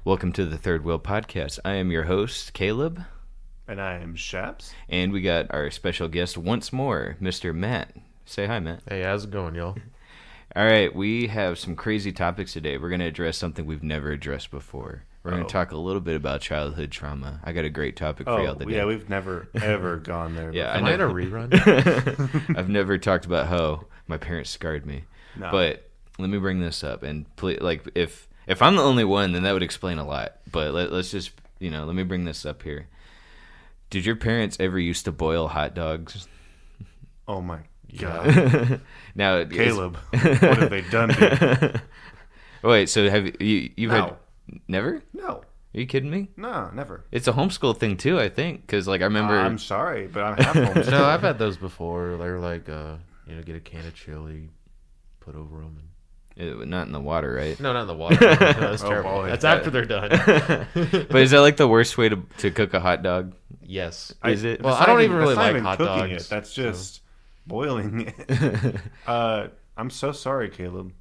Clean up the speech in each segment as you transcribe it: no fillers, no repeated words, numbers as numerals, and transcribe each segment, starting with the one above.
Welcome to the Third Wheel Podcast. I am your host, Caleb. And I am Shaps. And we got our special guest once more, Mr. Matt. Say hi, Matt. Hey, how's it going, y'all? All right, we have some crazy topics today. We're going to address something we've never addressed before. We're going to talk a little bit about childhood trauma. I got a great topic for y'all today. Yeah, we've never, ever gone there. Yeah, Am I in a rerun? I've never talked about how my parents scarred me. No. But let me bring this up. And if I'm the only one, then that would explain a lot. But let's just, let me bring this up here. Did your parents ever used to boil hot dogs? Oh, my God. Now, Caleb, what have they done to you? Wait, so have you've No. had... Never? No. Are you kidding me? No, never. It's a homeschool thing too, I think, because I remember. I'm sorry, but I'm half homeschooled. No, I've had those before. They're like, get a can of chili, put over them. Not in the water, right? No, not in the water. No, that's Oh, terrible. boy. That's after they're done. But is that like the worst way to cook a hot dog? Yes. Is it? Well, That's I don't not even really that's not like even hot cooking dogs. It. That's just boiling it. I'm so sorry, Caleb.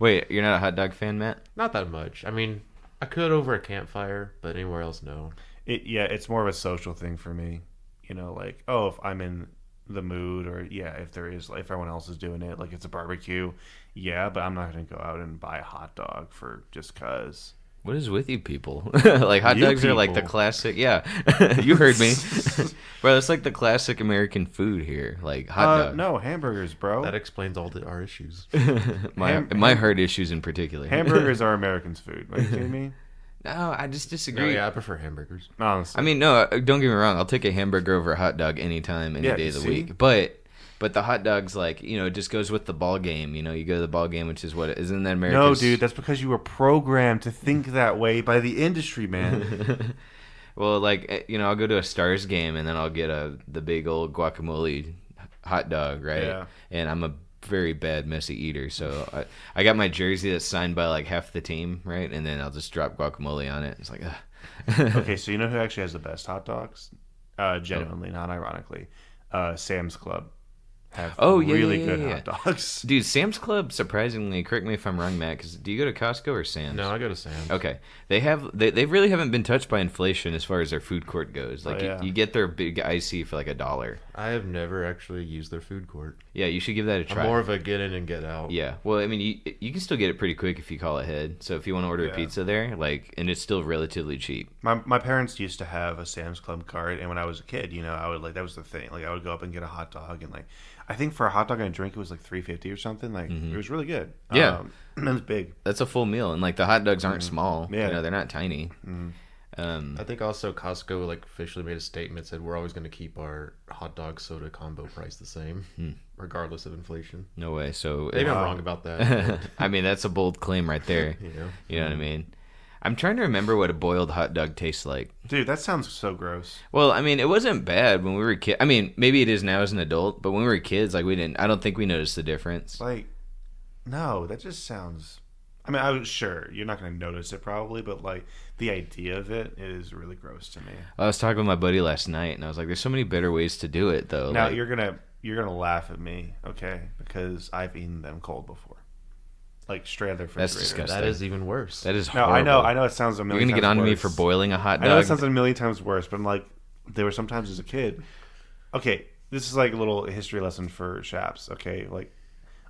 Wait, you're not a hot dog fan, Matt? Not that much. I mean, I could over a campfire, but anywhere else, no. It's more of a social thing for me. Like, if I'm in the mood, or if if everyone else is doing it, like it's a barbecue, but I'm not going to go out and buy a hot dog for just cause. What is with you people? Like hot You dogs are like the people. classic. Yeah, you heard me, bro. It's like the classic American food here, like hot dog. No, hamburgers, bro. That explains all our issues. my heart issues in particular. Hamburgers are Americans' food. Are you kidding me? No, I just No, disagree. yeah, I prefer hamburgers. Honestly. I mean, no, don't get me wrong. I'll take a hamburger over a hot dog anytime, any day of the see? week. But the hot dog's like, it just goes with the ball game. You go to the ball game, which is what it isn't that America's... No, dude, that's because you were programmed to think that way by the industry, man. Well, like, I'll go to a Stars game and then I'll get the big old guacamole hot dog, right? Yeah. And I'm a very bad messy eater, so I got my jersey that's signed by like half the team, right? And then I'll just drop guacamole on it. It's like, Okay, so you know who actually has the best hot dogs? Genuinely, not ironically. Sam's Club have really good hot dogs. Dude, Sam's Club, surprisingly, correct me if I'm wrong, Matt, because do you go to Costco or Sam's? No, I go to Sam's. Okay. They really haven't been touched by inflation as far as their food court goes. Like, you get their big icy for like $1. I have never actually used their food court. Yeah, you should give that a try. I'm more of a get in and get out. Yeah. Well, I mean, you can still get it pretty quick if you call ahead. So if you want to order a pizza there, and it's still relatively cheap. My parents used to have a Sam's Club card, and when I was a kid, I would that was the thing. Like, I would go up and get a hot dog, and I think for a hot dog and a drink, it was like $3.50 or something. Like, It was really good. Yeah. And it was big. That's a full meal, and like the hot dogs aren't small. Yeah. They're not tiny. I think also Costco officially made a statement, said we're always going to keep our hot dog soda combo price the same, regardless of inflation. No way. So Maybe I'm wrong about that. I mean, that's a bold claim right there. You know what I mean? I'm trying to remember what a boiled hot dog tastes like. Dude, that sounds so gross. Well, I mean, it wasn't bad when we were kids. I mean, maybe it is now as an adult, but when we were kids, I don't think we noticed the difference. No, that just sounds... I mean, I was sure you're not going to notice it probably, but the idea of it is really gross to me. I was talking with my buddy last night, and I was like, "There's so many better ways to do it, though." Now you're gonna laugh at me, okay? Because I've eaten them cold before, straight out of the refrigerator. That's disgusting. That is even worse. That is No, horrible. I know. It sounds a You're million. gonna get times on to me worse. for boiling a hot dog. I know it sounds a million times worse, but I'm like, there were sometimes as a kid. Okay, this is like a little history lesson for Shaps. Okay,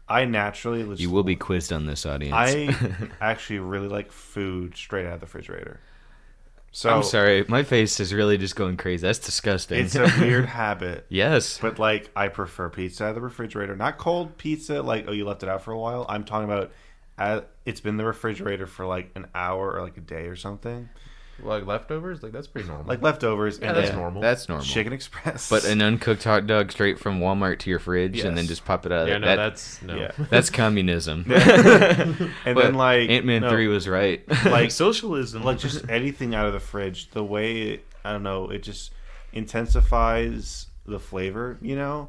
I naturally... You will be quizzed on this, audience. I actually really like food straight out of the refrigerator. So I'm sorry, my face is really just going crazy. That's disgusting. It's a weird habit. Yes. But I prefer pizza out of the refrigerator. Not cold pizza, you left it out for a while. I'm talking about it's been in the refrigerator for an hour or a day or something. Like leftovers? That's pretty normal. Like leftovers. Yeah, and that's then normal. That's normal. Chicken Express. But an uncooked hot dog straight from Walmart to your fridge and then Yes. just pop it out of yeah, there. no, that's... No. Yeah. That's communism. And But then Ant-Man 3 was right. socialism. Just anything out of the fridge, the way I don't know, it just intensifies the flavor, You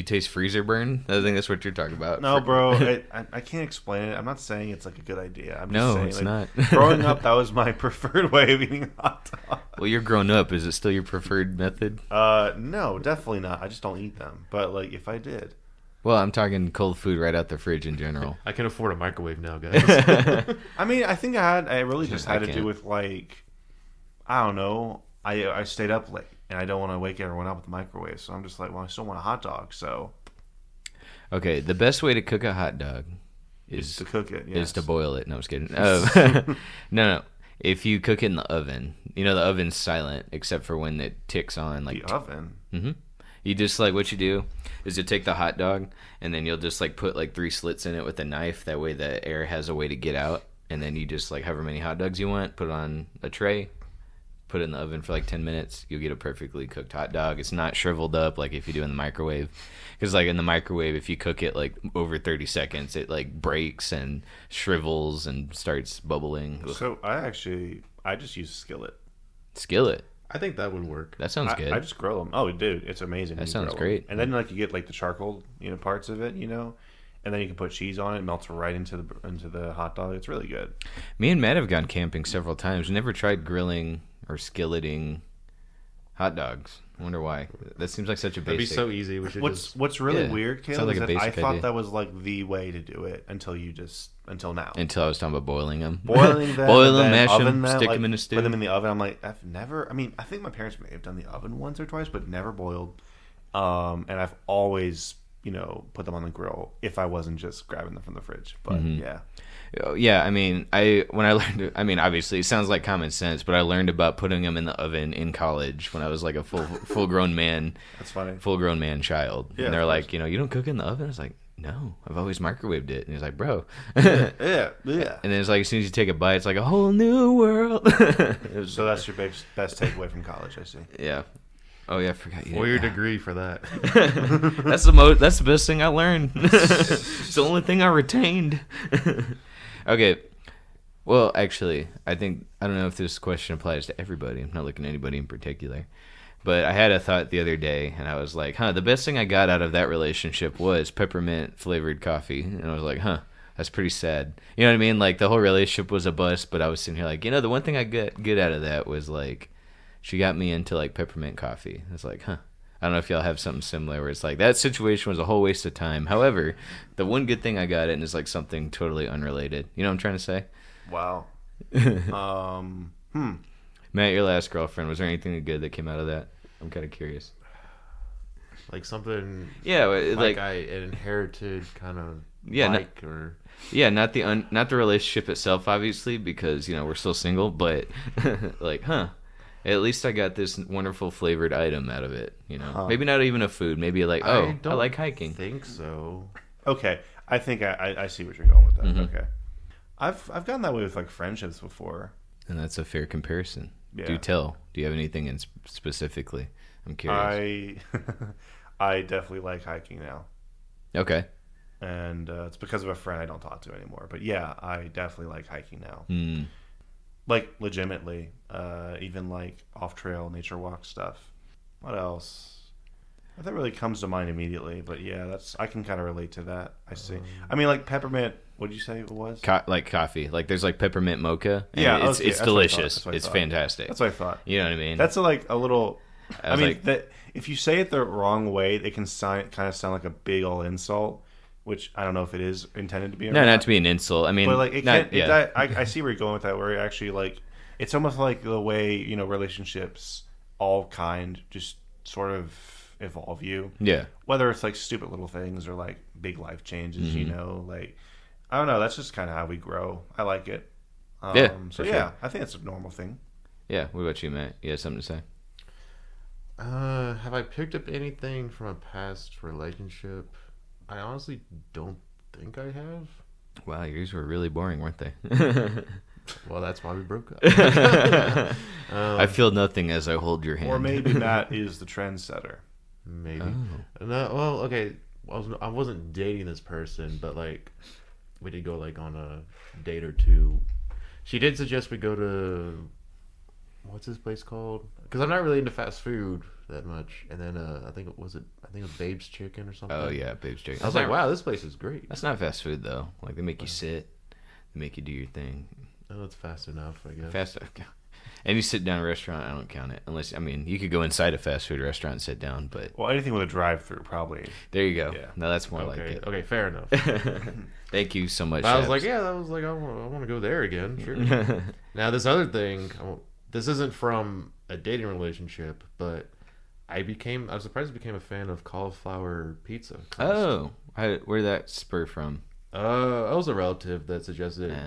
taste freezer burn? I think that's what you're talking about. No, bro, I can't explain it. I'm not saying it's a good idea. I'm just No, saying, it's not. Growing up, that was my preferred way of eating a hot dog. Well, you're grown up. Is it still your preferred method? No, definitely not. I just don't eat them. But if I did, Well, I'm talking cold food right out the fridge in general. I can afford a microwave now, guys. I mean, I think I really just had to can't. do with like, I don't know. I stayed up late and I don't want to wake everyone up with the microwave, so I'm just like, well, I still want a hot dog, so Okay, the best way to cook a hot dog is to cook it. Yes. is to boil it. No, I was kidding. No. If you cook it in the oven, the oven's silent except for when it ticks on. Like the oven. Mm-hmm. You just like what you do is you take the hot dog and then you'll just like put like 3 slits in it with a knife. That way the air has a way to get out. And then you just like however many hot dogs you want, put it on a tray, put it in the oven for like 10 minutes. You'll get a perfectly cooked hot dog. It's not shriveled up like if you do in the microwave. Because like in the microwave, if you cook it like over 30 seconds, it like breaks and shrivels and starts bubbling. So I just use a skillet. Skillet. I think that would work. That sounds good. I just grill them. Oh, dude, it's amazing. That You sounds grill 'em. great. And then like you get like the charcoal, parts of it, and then you can put cheese on it. It melts right into the hot dog. It's really good. Me and Matt have gone camping several times. We never tried grilling or skilleting hot dogs. I wonder why. That seems like such a It'd be basic. so easy. We should What's really Yeah. weird, Sounds Caleb, like is a that I basic thought idea. that was like the way to do it until now. Until I was talking about boiling them. Boiling them, Boil and them, then mash oven them, stick like, them in a stew. Put them in the oven. I'm like, I've never. I mean, I think my parents may have done the oven once or twice, but never boiled. And I've always, put them on the grill if I wasn't just grabbing them from the fridge. But yeah. Yeah, I mean, obviously it sounds like common sense, but I learned about putting them in the oven in college when I was like a full grown man. That's funny. Full grown man child. Yeah, and they're of like, you don't cook in the oven? I was like, no, I've always microwaved it. And he's like, bro. Yeah. And then it's like as soon as you take a bite, it's like a whole new world. So that's your best takeaway from college, I see. Yeah. Oh yeah, I forgot you. 4-year degree for that. That's the best thing I learned. It's the only thing I retained. Okay. Well, actually, I don't know if this question applies to everybody. I'm not looking at anybody in particular. But I had a thought the other day, and I was like, the best thing I got out of that relationship was peppermint-flavored coffee. And I was like, that's pretty sad. You know what I mean? Like, the whole relationship was a bust, but I was sitting here like, the one thing I get out of that was, like, she got me into, like, peppermint coffee. I was like, I don't know if y'all have something similar where it's like, that situation was a whole waste of time. However, the one good thing I got in is, like, something totally unrelated. You know what I'm trying to say? Wow. Matt, your last girlfriend, was there anything good that came out of that? I'm kind of curious. Like something. Yeah, like I inherited kind of. Yeah, like or. Yeah, not the relationship itself, obviously, because we're still single. But like, at least I got this wonderful flavored item out of it. Maybe not even a food. Maybe like, I like hiking. I think so. Okay, I think I see what you're going with that. Mm-hmm. Okay, I've gotten that way with like friendships before, and that's a fair comparison. Yeah. Do tell. Do you have anything in specifically? I'm curious. I definitely like hiking now. Okay. And it's because of a friend I don't talk to anymore. But yeah, I definitely like hiking now. Mm. Like legitimately, even like off-trail nature walk stuff. What else? That really comes to mind immediately. But yeah, I can kind of relate to that. I see. I mean, like peppermint. What did you say it was? Like coffee. Like there's like peppermint mocha. And Yeah, it's okay, that's what I delicious. thought. It's fantastic. That's what I thought. You know what I mean? That's a little. I mean, like, that if you say it the wrong way, it can kind of sound like a big old insult, which I don't know if it is intended to be. Or no, not to be an insult. I mean, but like it not, can't. yeah. I see where you're going with that. Where it actually like it's almost like the way relationships all kind just sort of evolve you. Yeah. Whether it's like stupid little things or like big life changes, Mm-hmm. like I don't know. That's just kind of how we grow. I like it. Yeah. So for yeah, sure. I think it's a normal thing. Yeah. What about you, Matt? You have something to say? Have I picked up anything from a past relationship? I honestly don't think I have. Wow, yours were really boring, weren't they? Well, that's why we broke up. I feel nothing as I hold your hand. Or maybe Matt is the trendsetter. Maybe. Oh. No, well, okay. I wasn't dating this person, but like we did go like on a date or two. She did suggest we go to what's this place called? Because I'm not really into fast food that much. And then I think it was Babe's Chicken or something. Oh yeah, Babe's Chicken. I was like, wow, this place is great. That's not fast food though. Like they make you sit, they make you do your thing. Oh, it's fast enough, I guess. Fast. Any sit-down restaurant, I don't count it. Unless, I mean, you could go inside a fast food restaurant and sit down, but... Well, anything with a drive-through, probably. There you go. Yeah. No, that's more like Okay, it. okay, fair enough. Thank you so much, But I was Shabs. like, yeah, I want to go there again. Sure. Now, this other thing, this isn't from a dating relationship, but I was surprised I became a fan of cauliflower pizza. Oh, where'd that spur from? I was a relative that suggested it.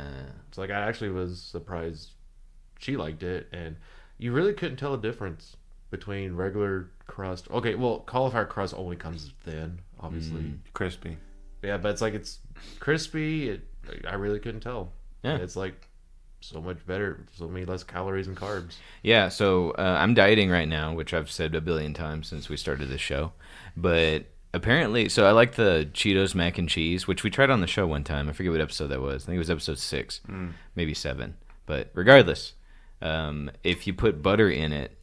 It's like I actually was surprised she liked it, and you really couldn't tell a difference between regular crust. Okay, well, cauliflower crust only comes thin, obviously. Crispy. Yeah, but it's crispy. I really couldn't tell. Yeah. It's like so much better, so many less calories and carbs. Yeah, so I'm dieting right now, which I've said a billion times since we started this show. But apparently, so I like the Cheetos mac and cheese, which we tried on the show one time. I forget what episode that was. I think it was episode 6, maybe 7. But regardless, if you put butter in it,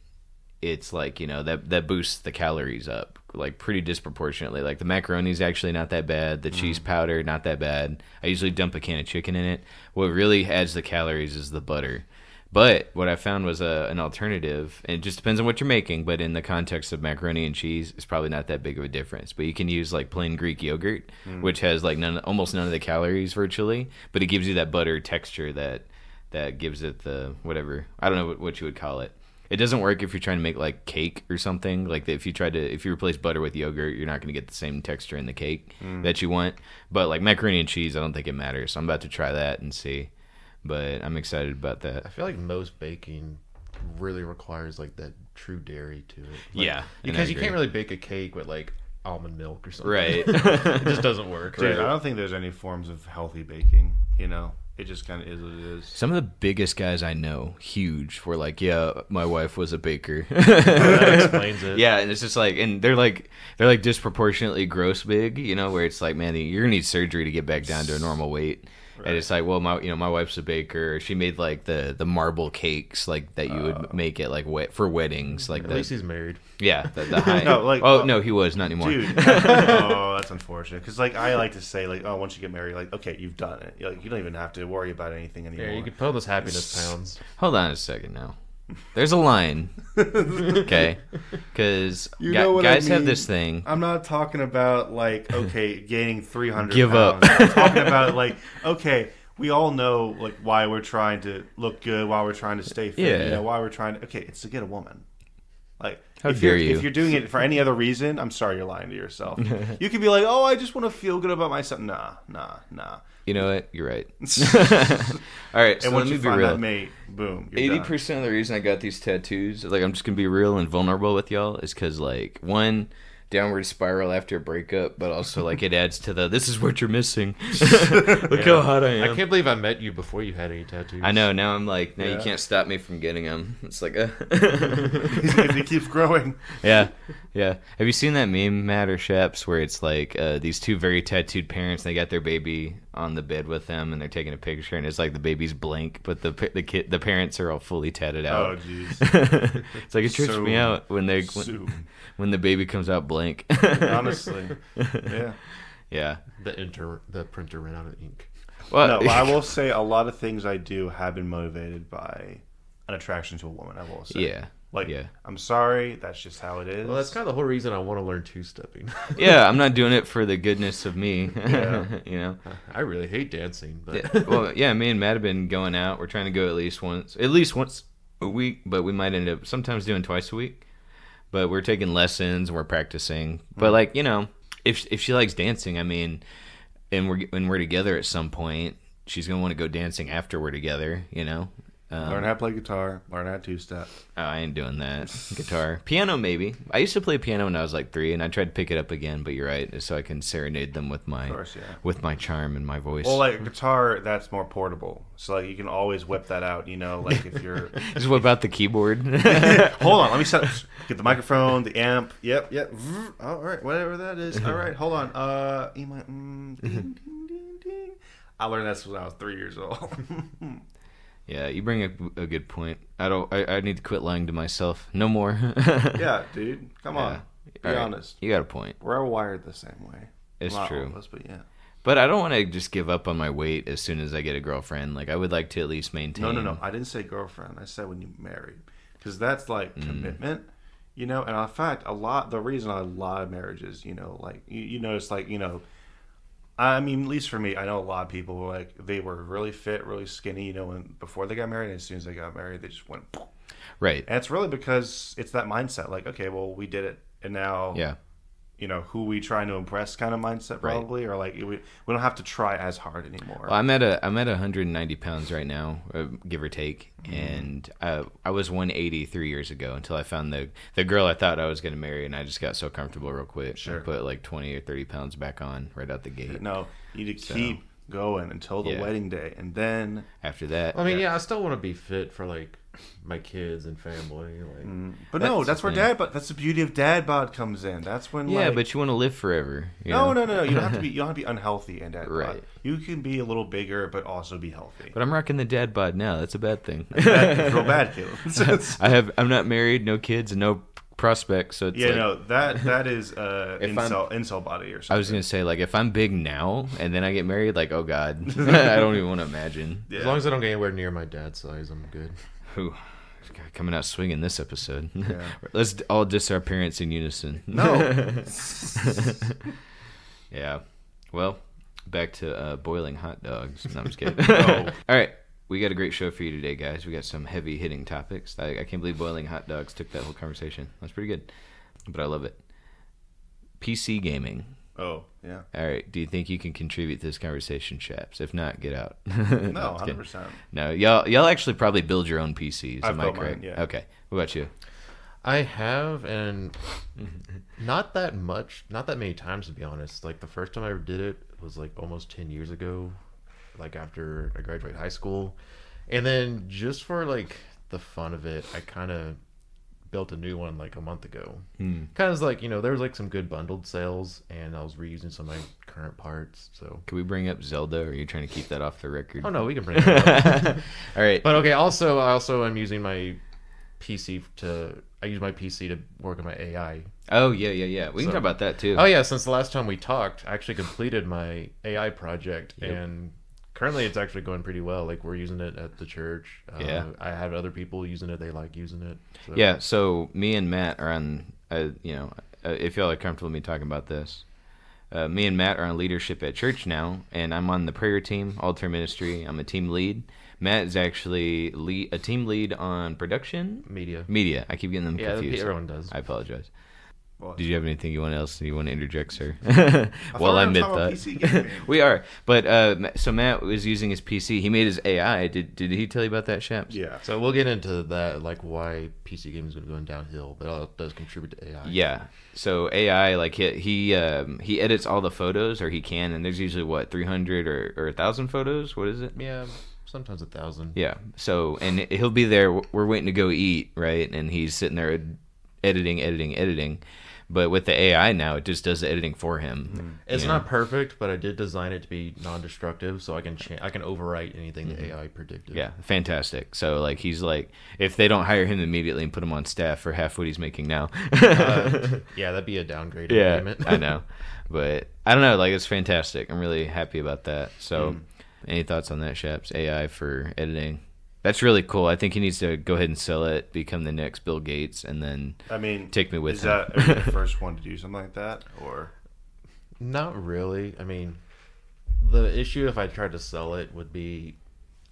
it's like, that boosts the calories up like pretty disproportionately. Like the macaroni's actually not that bad. The cheese powder, not that bad. I usually dump a can of chicken in it. What really adds the calories is the butter. But what I found was an alternative, and it just depends on what you're making, but in the context of macaroni and cheese, it's probably not that big of a difference. But you can use like plain Greek yogurt, which has like almost none of the calories virtually, but it gives you that butter texture that gives it the whatever. I don't know what you would call it. It doesn't work if you're trying to make like cake or something. Like if you replace butter with yogurt, you're not going to get the same texture in the cake that you want. But like macaroni and cheese, I don't think it matters. So I'm about to try that and see. But I'm excited about that. I feel like most baking really requires like that true dairy to it. Like, Yeah, because you can't really bake a cake with like almond milk or something. Right. It just doesn't work. Dude, I don't think there's any forms of healthy baking, It just kind of is what it is. Some of the biggest guys I know, huge, were like, yeah, my wife was a baker. That explains it. Yeah, and it's just like, and they're like disproportionately gross big, where it's like, man, you're gonna need surgery to get back down to a normal weight. Right. And it's like, well, my wife's a baker. She made like the marble cakes like that you would make it like for weddings. Like at least he's married. Yeah, the high. No, he was not anymore. Dude, that's unfortunate. Because like I like to say like, oh, once you get married, like okay, you've done it. Like you don't even have to worry about anything anymore. Yeah, you could put those happiness pounds. Hold on a second now. There's a line, okay? Because guys have this thing. I'm not talking about like gaining 300. Give pounds. up. I'm talking about like we all know like why we're trying to look good, why we're trying to stay fit. Yeah. Why we're trying to. Okay, it's to get a woman. Like how dare you? If you're doing it for any other reason, I'm sorry, you're lying to yourself. You could be like, oh, I just want to feel good about myself. Nah. You know what? You're right. All right, so and once let me you be find real. that mate, boom. 80% of the reason I got these tattoos, like I'm just gonna be real and vulnerable with y'all, is because like one, downward spiral after a breakup, but also like it adds to this is what you're missing. Look how hot I am. I can't believe I met you before you had any tattoos. I know. Now I'm like, you can't stop me from getting them. It's like, he keeps growing. Yeah. Have you seen that meme, Matt or Shaps, where it's like these two very tattooed parents, and they got their baby on the bed with them, and they're taking a picture, and it's like the baby's blank, but the parents are all fully tatted out. Oh, jeez. It's like it trips me out when the baby comes out blank. Honestly, yeah. The printer ran out of ink. Well, no, I will say a lot of things I do have been motivated by an attraction to a woman. I will say, I'm sorry, that's just how it is. Well, that's kind of the whole reason I want to learn two-stepping. Yeah, I'm not doing it for the goodness of me. I really hate dancing, but me and Matt have been going out. We're trying to go at least once a week, but we might end up sometimes doing twice a week. But we're taking lessons and we're practicing. But like, if she likes dancing, I mean, and when we're together at some point, she's gonna want to go dancing after we're together. Learn how to play guitar. Learn how to two-step. Oh, I ain't doing that. Guitar. Piano, maybe. I used to play piano when I was like 3, and I tried to pick it up again, but you're right, so I can serenade them with my charm and my voice. Well, like guitar, that's more portable. So like you can always whip that out, like if you're... Just whip out the keyboard. Hold on, let me get the microphone, the amp. Yep. All right, whatever that is. All right, hold on. Ding, ding, ding, ding. I learned that when I was 3 years old. Yeah, you bring a good point. I need to quit lying to myself. No more. Yeah, dude. Come on. Be honest. You got a point. We're all wired the same way. It's Not true. all of us, but yeah. But I don't want to just give up on my weight as soon as I get a girlfriend. Like, I would like to at least maintain. No. I didn't say girlfriend. I said when you married, because that's like commitment, you know. And in fact, the reason a lot of marriages, you know, like you notice, like, you know, I mean, at least for me, I know a lot of people who, like, they were really fit, really skinny, you know, before they got married, and as soon as they got married, they just went. Right. And it's really because it's that mindset, like, okay, well, we did it, and now, you know, who we trying to impress kind of mindset, probably, or like we don't have to try as hard anymore. Well, I'm at 190 pounds right now, give or take, and I was 180 3 years ago until I found the girl I thought I was going to marry, and I just got so comfortable real quick. Sure. I put like 20 or 30 pounds back on right out the gate. No, you need to keep going until the wedding day, and then after that, I mean, I still want to be fit for like my kids and family, like. But that's where that's the beauty of dad bod comes in. That's when but you want to live forever. No. You don't have to be unhealthy in dad bod. Right. You can be a little bigger, but also be healthy. But I'm rocking the dad bod now. That's a bad thing. It's real bad, Caleb. I'm not married, no kids, and no prospects. So it's that is incel body or something. I was gonna say, like, if I'm big now and then I get married, like, oh god, I don't even want to imagine. As long as I don't get anywhere near my dad's size, I'm good. Ooh, coming out swinging this episode. Let's all diss our parents in unison. No. Yeah. Well, back to boiling hot dogs. No, I'm just kidding. Oh. All right. We got a great show for you today, guys. We got some heavy-hitting topics. I can't believe boiling hot dogs took that whole conversation. That's pretty good. But I love it. PC gaming. Oh, yeah. All right. Do you think you can contribute to this conversation, chaps? If not, get out. No, 100%. No, y'all actually probably build your own PCs. I've am I built correct? mine, yeah. Okay. What about you? I have, and not that many times, to be honest. Like, the first time I ever did it was like almost 10 years ago, like after I graduated high school. And then just for like the fun of it, I kind of built a new one like a month ago. Kind of like, you know, there was like some good bundled sales, and I was reusing some of my current parts. So can we bring up Zelda, or are you trying to keep that off the record? Oh no, we can bring it up. All right. But okay, also I'm using my PC I use my PC to work on my AI. Oh yeah. We can talk about that too. Oh yeah, since the last time we talked, I actually completed my AI project, and currently it's actually going pretty well. Like, we're using it at the church. I have other people using it. They like using it. So. Yeah, so me and Matt are on, if y'all are comfortable with me talking about this, me and Matt are on leadership at church now, and I'm on the prayer team, altar ministry. I'm a team lead. Matt is actually a team lead on production? Media. I keep getting them confused. Yeah, everyone does. I apologize. What? Did you have anything you want to interject, sir? Well, I meant that. We are. But so Matt was using his PC. He made his AI. Did he tell you about that, Shaps? Yeah. So we'll get into that, like why PC gaming has been going downhill, but it does contribute to AI. Yeah. So AI, like he edits all the photos, or he can, and there's usually 300 or 1,000 photos. What is it? Yeah. Sometimes 1,000. Yeah. So, and he'll be there. We're waiting to go eat, right? And he's sitting there editing. But with the AI now, it just does the editing for him. It's not perfect, but I did design it to be non-destructive, so I can overwrite anything the AI predicted. Yeah, fantastic. So like he's like, if they don't hire him immediately and put him on staff for half what he's making now, yeah, that'd be a downgrade. Yeah, I know, but I don't know. Like, it's fantastic. I'm really happy about that. So, any thoughts on that, Shaps? AI for editing. That's really cool. I think he needs to go ahead and sell it, become the next Bill Gates, and then take me with him. Are you the first one to do something like that, or not really? I mean, the issue if I tried to sell it would be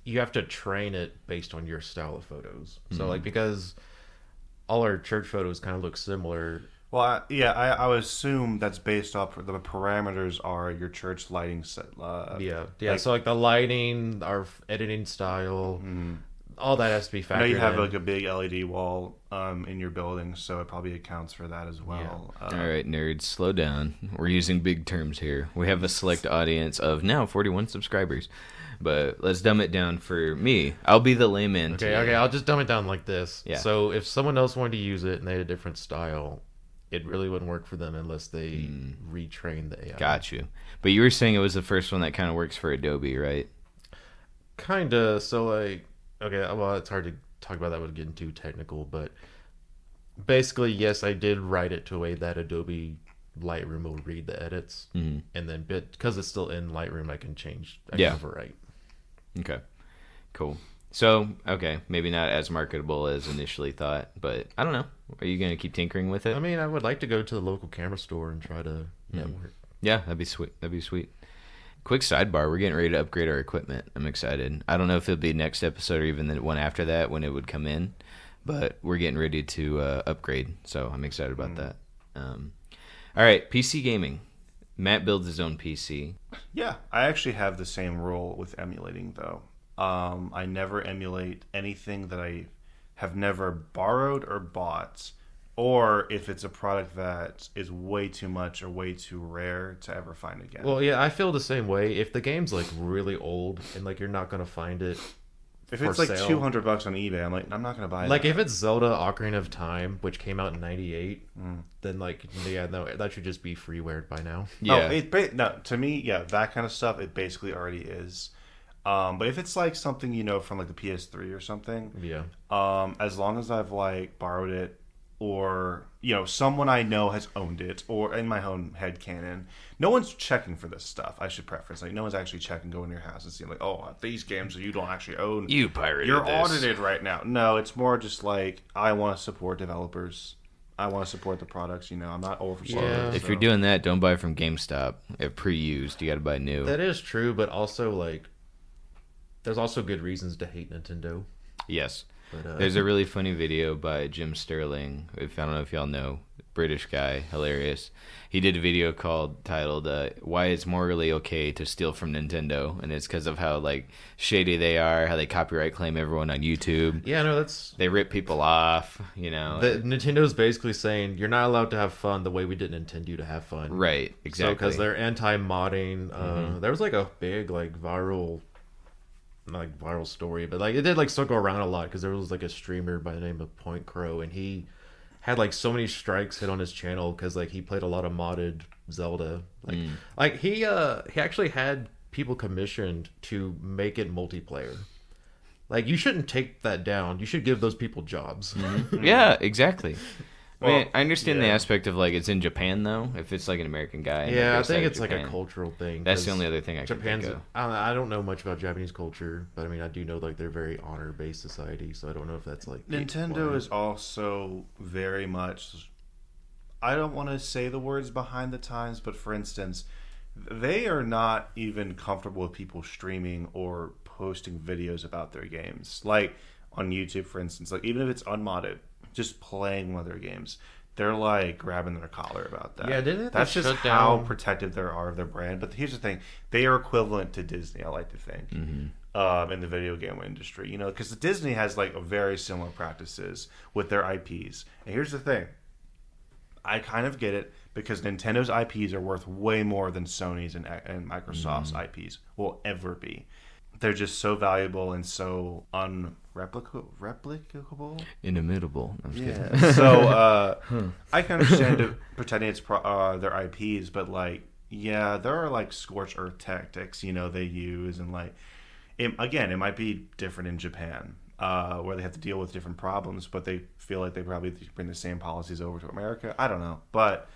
you have to train it based on your style of photos. So like, because all our church photos kind of look similar. Well, I would assume that's based off the parameters are your church lighting set. So like the lighting, our editing style, all that has to be factored in. I know you have like a big LED wall in your building, so it probably accounts for that as well. Yeah. All right, nerds, slow down. We're using big terms here. We have a select audience of now 41 subscribers. But let's dumb it down for me. I'll be the layman. Okay, I'll just dumb it down like this. Yeah. So if someone else wanted to use it and they had a different style, it really wouldn't work for them unless they retrain the AI. Got you. But you were saying it was the first one that kind of works for Adobe, right? Kinda. So like, okay, well, it's hard to talk about that without getting too technical, but basically, yes, I did write it to a way that Adobe Lightroom will read the edits, Mm-hmm. and then because it's still in Lightroom, I can change. I Yeah. can overwrite. Okay, cool. So, okay, maybe not as marketable as initially thought, but I don't know. Are you going to keep tinkering with it? I mean, I would like to go to the local camera store and try to network. Yeah, that'd be sweet. That'd be sweet. Quick sidebar, we're getting ready to upgrade our equipment. I'm excited. I don't know if it'll be next episode or even the one after that when it would come in, but we're getting ready to upgrade, so I'm excited about that. All right, PC gaming. Matt builds his own PC. Yeah, I actually have the same rule with emulating, though. I never emulate anything that I have never borrowed or bought, or if it's a product that is way too much or way too rare to ever find again. Well, yeah, I feel the same way. If the game's like really old and like you're not gonna find it, if for it's like sale. $200 on eBay, I'm like, I'm not gonna buy it. Like if it's Zelda Ocarina of Time, which came out in '98, then like yeah, no, that should just be freeware by now. Yeah. No, to me, yeah, that kind of stuff, it basically already is. But if it's like something, from like the PS3 or something, Yeah. as long as I've like borrowed it or, someone I know has owned it or in my own head canon, no one's checking for this stuff. I should preface, like no one's actually checking, going to your house and seeing like, oh, these games that you don't actually own. You pirated You're this. audited right now. No, it's more just like, I want to support developers. I want to support the products, I'm not oversold. Yeah. If you're doing that, don't buy from GameStop. If pre-used, you got to buy new. That is true, but also like there's also good reasons to hate Nintendo. Yes. But, There's a really funny video by Jim Sterling. I don't know if y'all know, British guy, hilarious. He did a video titled "Why It's Morally Okay to Steal from Nintendo," and it's because of how like shady they are, how they copyright claim everyone on YouTube. yeah, no, that's They rip people off, Nintendo's basically saying you're not allowed to have fun the way we didn't intend you to have fun. Right, exactly. Because they're anti-modding. There was like a big like viral story, but like it did like still go around a lot because there was like a streamer by the name of Point Crow, and he had like so many strikes hit on his channel because like he played a lot of modded Zelda. Like he actually had people commissioned to make it multiplayer. Like you shouldn't take that down. You should give those people jobs. Yeah, exactly. I mean, Well, I understand the yeah. aspect of like it's in Japan though. If it's like an American guy, Yeah, I outside think of it's like a Japan. cultural thing. That's the 'cause only other thing I can Japan's. think of. I don't know much about Japanese culture, but I mean, I do know like they're a very honor-based society, so I don't know if that's like Nintendo why. is also very much, I don't want to say the words behind the times, but for instance, they are not even comfortable with people streaming or posting videos about their games. Like on YouTube, for instance, like even if it's unmodded, just playing one of their games, they're like grabbing their collar about that. Yeah, didn't they That's just shut how down- protective they are of their brand. But here's the thing: they are equivalent to Disney. I like to think in the video game industry, because Disney has like a very similar practices with their IPs. And here's the thing: I kind of get it because Nintendo's IPs are worth way more than Sony's and Microsoft's IPs will ever be. They're just so valuable and so replicable. Inimitable. I'm just kidding. Yeah. So I can understand it, pretending it's their IPs, but like, yeah, there are like scorched earth tactics, they use, and like, it might be different in Japan, where they have to deal with different problems, but they feel like they probably bring the same policies over to America. I don't know, but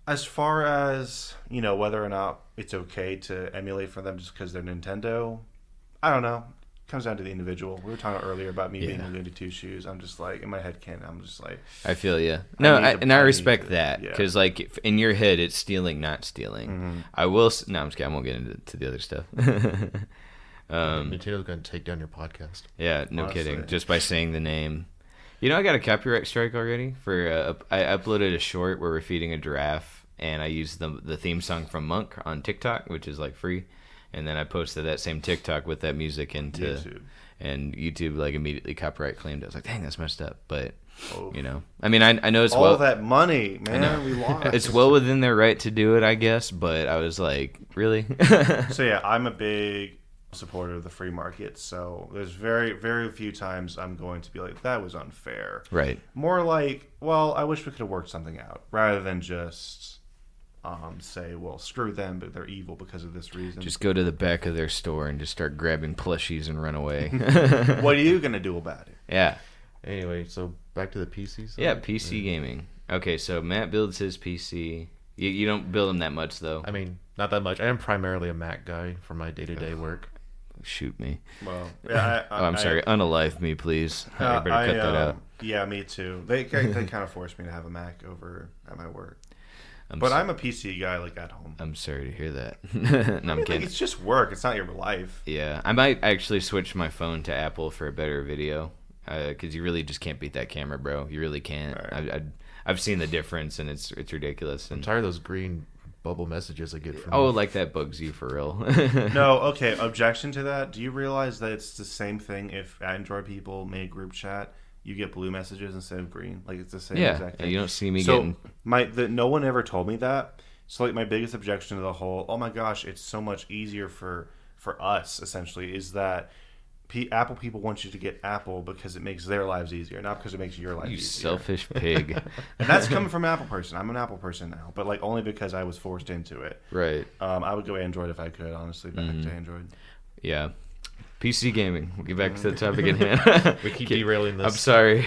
as far as whether or not it's okay to emulate for them just because they're Nintendo, I don't know. Comes down to the individual. We were talking earlier about me being a goody two shoes. I'm just like, in my head canon, I'm just like, I feel you. No, I I need respect to- that yeah. because like in your head it's stealing, not stealing. I will. No, I'm just kidding. I won't get into the other stuff. Nintendo's going to take down your podcast. Yeah, no Honestly. kidding. Just by saying the name. I got a copyright strike already for. I uploaded a short where we're feeding a giraffe, and I used the theme song from Monk on TikTok, which is like free. And then I posted that same TikTok with that music into YouTube. and YouTube like immediately copyright claimed it. I was like, dang, that's messed up. But Oh. I mean, I know it's all well, that money, man, we lost. it's well within their right to do it, I guess. But I was like, really? So yeah, I'm a big supporter of the free market. So there's very, very few times I'm going to be like, that was unfair. Right. More like, well, I wish we could have worked something out, rather than just say, well, screw them, but they're evil because of this reason. Just go to the back of their store and just start grabbing plushies and run away. What are you gonna do about it? Yeah. Anyway, so back to the PCs. Yeah, PC gaming. Okay, so Matt builds his PC. You don't build him that much, though. I mean, not that much. I am primarily a Mac guy for my day-to-day work. Shoot me. Well, yeah, I'm sorry. Unalive me, please. I better cut that out. Yeah, me too. They kind of forced me to have a Mac over at my work. I'm a PC guy, like, at home. I'm sorry to hear that. No, I'm kidding. Like, it's just work. It's not your life. Yeah, I might actually switch my phone to Apple for a better video, because you really just can't beat that camera, bro. You really can't. Right. I've seen the difference, and it's ridiculous. And I'm tired of those green bubble messages I get from like that bugs you for real. No, okay, objection to that. Do you realize that it's the same thing if Android people made group chat, you get blue messages instead of green? Like, it's the same exact thing. You don't see me getting... No one ever told me that. So, like, my biggest objection to the whole, oh my gosh, it's so much easier for us, essentially, is that Apple people want you to get Apple because it makes their lives easier, not because it makes your life easier. You selfish pig. And that's coming from an Apple person. I'm an Apple person now, but like only because I was forced into it. Right. I would go Android if I could, honestly, back to Android. Yeah. PC gaming. We'll get back to the topic at hand. We keep derailing this. I'm sorry.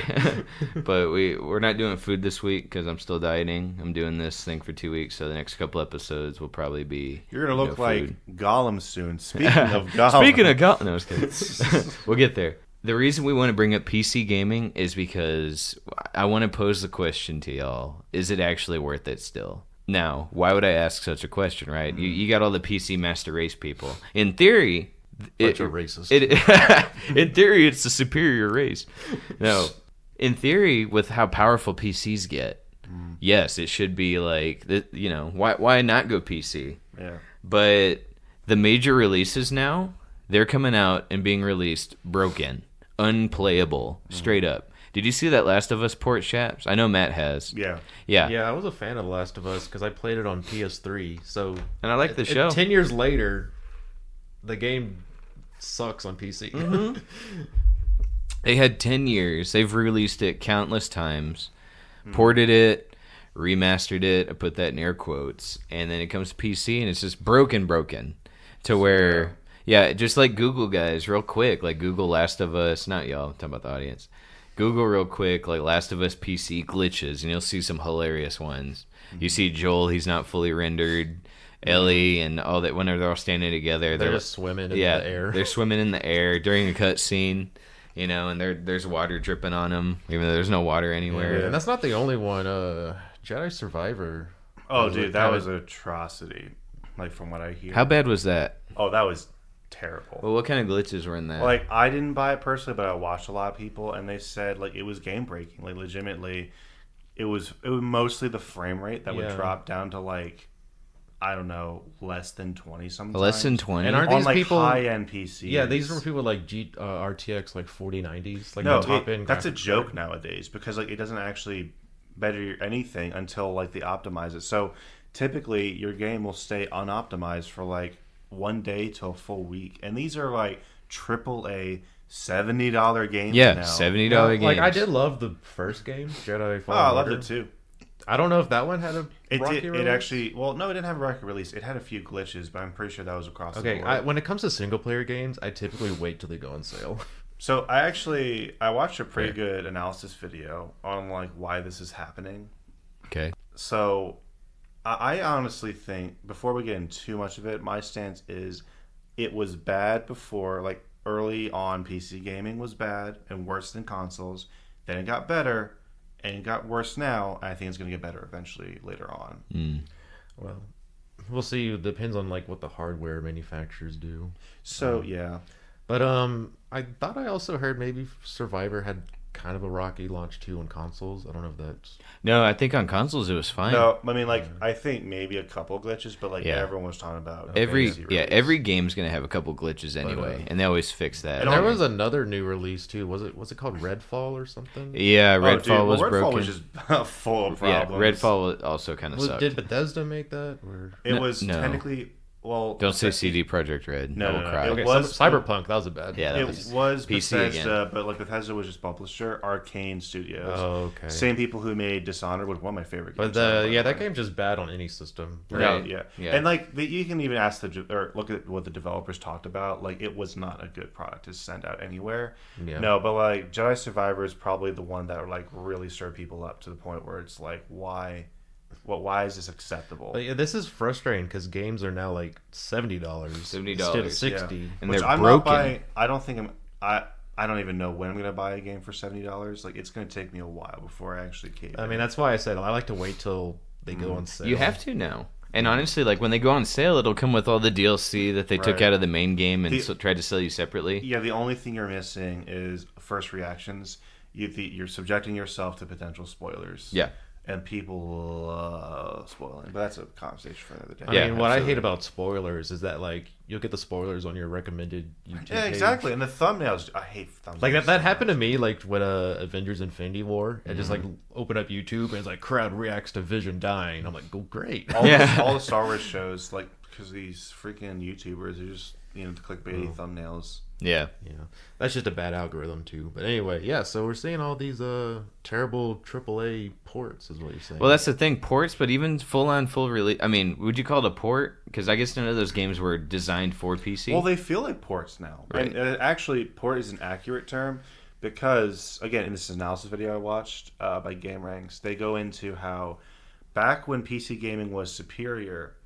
But we're not doing food this week because I'm still dieting. I'm doing this thing for 2 weeks, so the next couple episodes will probably be... You're going to look like Gollum soon. Speaking of Gollum. Speaking of Gollum... No, I was kidding. We'll get there. The reason we want to bring up PC gaming is because I want to pose the question to y'all. Is it actually worth it still? Now, why would I ask such a question, right? You got all the PC Master Race people. In theory... Bunch of racist. In theory, it's the superior race. No, in theory, with how powerful PCs get, yes, it should be like, why not go PC? Yeah. But the major releases now, they're coming out and being released broken, unplayable, straight up. Did you see that Last of Us port, Shaps? I know Matt has. Yeah. Yeah, I was a fan of Last of Us because I played it on PS3. So, and I like the show. 10 years later, the game sucks on PC. Mm-hmm. They had 10 years. They've released it countless times, ported it, remastered it. I put that in air quotes. And then it comes to PC, and it's just broken. To where, just like Google, guys, real quick. Like Google Last of Us, not y'all, I'm talking about the audience. Google real quick, like Last of Us PC glitches, and you'll see some hilarious ones. You see Joel, he's not fully rendered. Ellie and all that, whenever they're all standing together, they're just swimming in the air. They're swimming in the air during a cut scene, and there's water dripping on them, even though there's no water anywhere. Yeah. And that's not the only one. Jedi Survivor. Oh, dude, that was an atrocity. Like, from what I hear. How bad was that? Oh, that was terrible. Well, what kind of glitches were in that? Like, I didn't buy it personally, but I watched a lot of people, and they said like it was game breaking. Like, legitimately, it was mostly the frame rate that would drop down to like, I don't know, less than 20 sometimes. Less than 20? And aren't on these like people high-end PCs. Yeah, these were people like RTX like 4090s. Like no, the top end. That's a joke nowadays because like it doesn't actually better anything until like they optimize it. So typically your game will stay unoptimized for like 1 day to a full week. And these are like AAA $70 games now. $70 games. Like I did love the first game, Jedi Fallen Order. I loved it too. I don't know if that one had a rocky release. It actually, well, no, it didn't have a rocky release. It had a few glitches, but I'm pretty sure that was across the board. When it comes to single player games, I typically wait till they go on sale. So I watched a pretty good analysis video on like why this is happening. Okay. So I honestly think, before we get into too much of it, my stance is it was bad before, like early on PC gaming was bad and worse than consoles. Then it got better. And it got worse now. I think it's going to get better eventually later on. Well, we'll see. It depends on like what the hardware manufacturers do. So yeah, but I thought I also heard maybe Survivor had kind of a rocky launch too on consoles. I don't know if that's... No, I think on consoles it was fine. No, I mean like I think maybe a couple glitches, but like everyone was talking about every game's gonna have a couple glitches anyway, and they always fix that. And there was another new release too. Was it called Redfall or something? Yeah, Redfall was broken. Redfall was just full of problems. Yeah, Redfall also kind of sucked. Did Bethesda make that? It was technically well, Don't say CD Projekt Red. No, I will no, no. cry. It Okay, was- Cyberpunk. That was a bad. Yeah, that it was was PC Bethesda, again. but like Bethesda was just publisher. Arcane Studios. Oh, okay. Same people who made Dishonored, was one of my favorite games. But that game's just bad on any system. Right. Yeah. Yeah. And like you can even ask or look at what the developers talked about. Like it was not a good product to send out anywhere. Yeah. No, but like Jedi Survivor is probably the one that like really stirred people up to the point where it's like, why is this acceptable? But yeah, this is frustrating because games are now like $70 $70 instead of $60. And Which they're I'm broken. not buying. I don't think I don't even know when I'm going to buy a game for $70. Like it's going to take me a while before I actually cave. I mean, that's why I said I like to wait till they go on sale. You have to now. And honestly, like when they go on sale, it'll come with all the DLC that they took Right. out of the main game and The- tried to sell you separately. Yeah, the only thing you're missing is first reactions. You're subjecting yourself to potential spoilers. Yeah. And people love spoiling, but that's a conversation for another day. I Yeah, mean, what I absolutely. hate about spoilers is that like you'll get the spoilers on your recommended YouTube Yeah, page. exactly. And the thumbnails, I hate thumbnails. Like that happened to me like with Avengers Infinity War. I just like open up YouTube and it's like crowd reacts to Vision dying. I'm like, go great. All, Yeah. all the Star Wars shows, like, because these freaking YouTubers are just, the clickbaity thumbnails. Yeah. Yeah, that's just a bad algorithm too. But anyway, yeah. So we're seeing all these terrible AAA ports, is what you're saying. Well, that's the thing. Ports, but even full release. I mean, would you call it a port? Because I guess none of those games were designed for PC. Well, they feel like ports now. Right. And actually, port is an accurate term because, again, in this analysis video I watched by GameRanks, they go into how back when PC gaming was superior,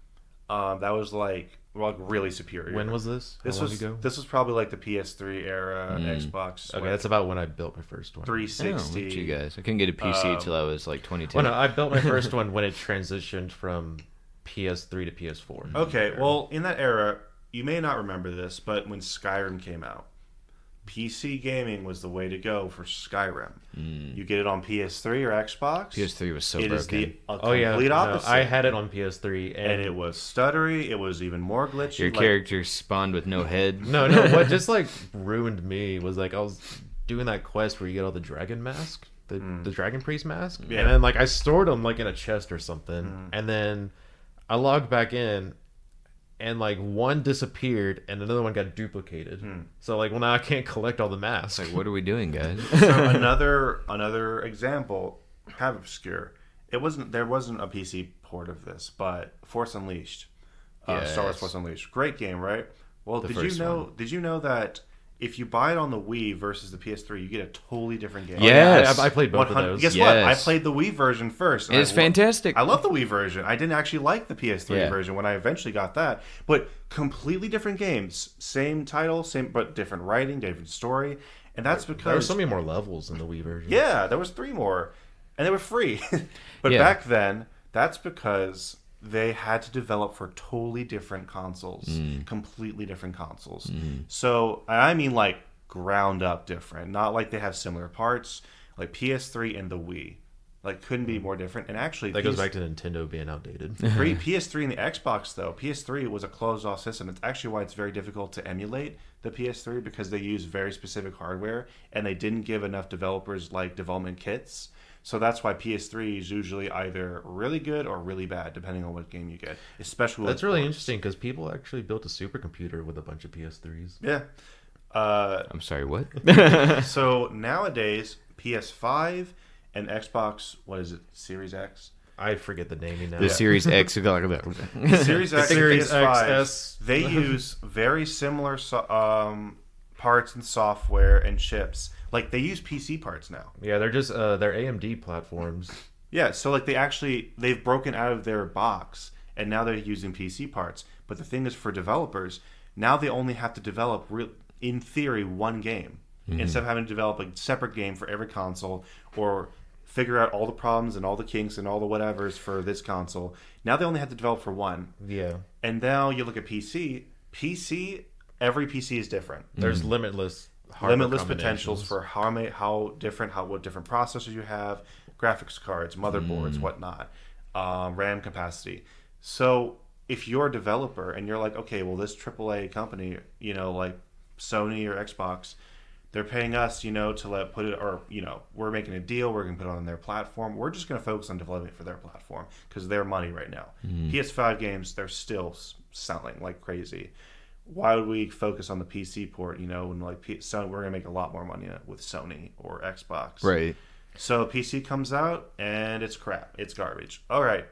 that was like really superior. When was this? How this? long Was ago? this was probably like the PS3 era, Xbox. Okay, that's about when I built my first one. 360. Oh, look at you guys. I couldn't get a PC till I was like 22. Well, no, I built my first one when it transitioned from PS3 to PS4. Okay, well, in that era, you may not remember this, but when Skyrim came out, PC gaming was the way to go for Skyrim. You get it on PS3 or Xbox. PS3 was so It broken. is the Oh yeah, complete no, opposite. I had it on PS3, and it was stuttery. It was even more glitchy. Your character spawned with no head. no. What just like ruined me was like I was doing that quest where you get all the dragon mask, the dragon priest mask, Yeah. and then like I stored them like in a chest or something, and then I logged back in. And like one disappeared, and another one got duplicated. So like, well, now I can't collect all the masks. Like, what are we doing, guys? So another example, kind of obscure. There wasn't a PC port of this, but Force Unleashed, Star Wars Yes. Force Unleashed, great game, right? Well, The did you first know? one. Did you know that if you buy it on the Wii versus the PS3, you get a totally different game? Yeah. Yes. I played both of 100 those. Guess what? I Yes. played the Wii version first. and It's I fantastic. I love the Wii version. I didn't actually like the PS3 Yeah. version when I eventually got that. But completely different games. Same title, same but different writing, different story. And that's because There were so many more levels in the Wii version. yeah, there was 3 more. And they were free. But Yeah. back then, that's because they had to develop for totally different consoles. Completely different consoles. So, I mean like ground up different. Not like they have similar parts. Like PS3 and the Wii. Like couldn't be more different. And actually That goes back to Nintendo being outdated. PS3 and the Xbox, though, PS3 was a closed-off system. It's actually why it's very difficult to emulate the PS3 because they use very specific hardware and they didn't give enough developers like development kits. So that's why PS3 is usually either really good or really bad, depending on what game you get. Especially with That's really ports. interesting because people actually built a supercomputer with a bunch of PS3s. Yeah. I'm sorry, what? So nowadays, PS5 and Xbox, what is it, Series X? I forget the naming now. The Series X. Series X Series and PS5, XS. they use very similar parts and software and chips. Like they use PC parts now. Yeah, they're just they're AMD platforms. Yeah, so like they've broken out of their box and now they're using PC parts. But the thing is, for developers, now they only have to develop in theory one game instead of having to develop a separate game for every console or figure out all the problems and all the kinks and all the whatevers for this console. Now they only have to develop for one. Yeah, And now you look at every PC is different. there's limitless hardware Limitless potentials combinations. for what different processors you have, graphics cards, motherboards, whatnot, RAM capacity. So if you're a developer and you're like, okay, well, this AAA company, like Sony or Xbox, They're paying us, to put it, or we're making a deal. We're going to put it on their platform. We're just going to focus on developing it for their platform because their money right now. PS5 games, they're still selling like crazy. Why would we focus on the PC port? And Sony, we're going to make a lot more money with Sony or Xbox. Right. So PC comes out and it's crap. It's garbage. All right.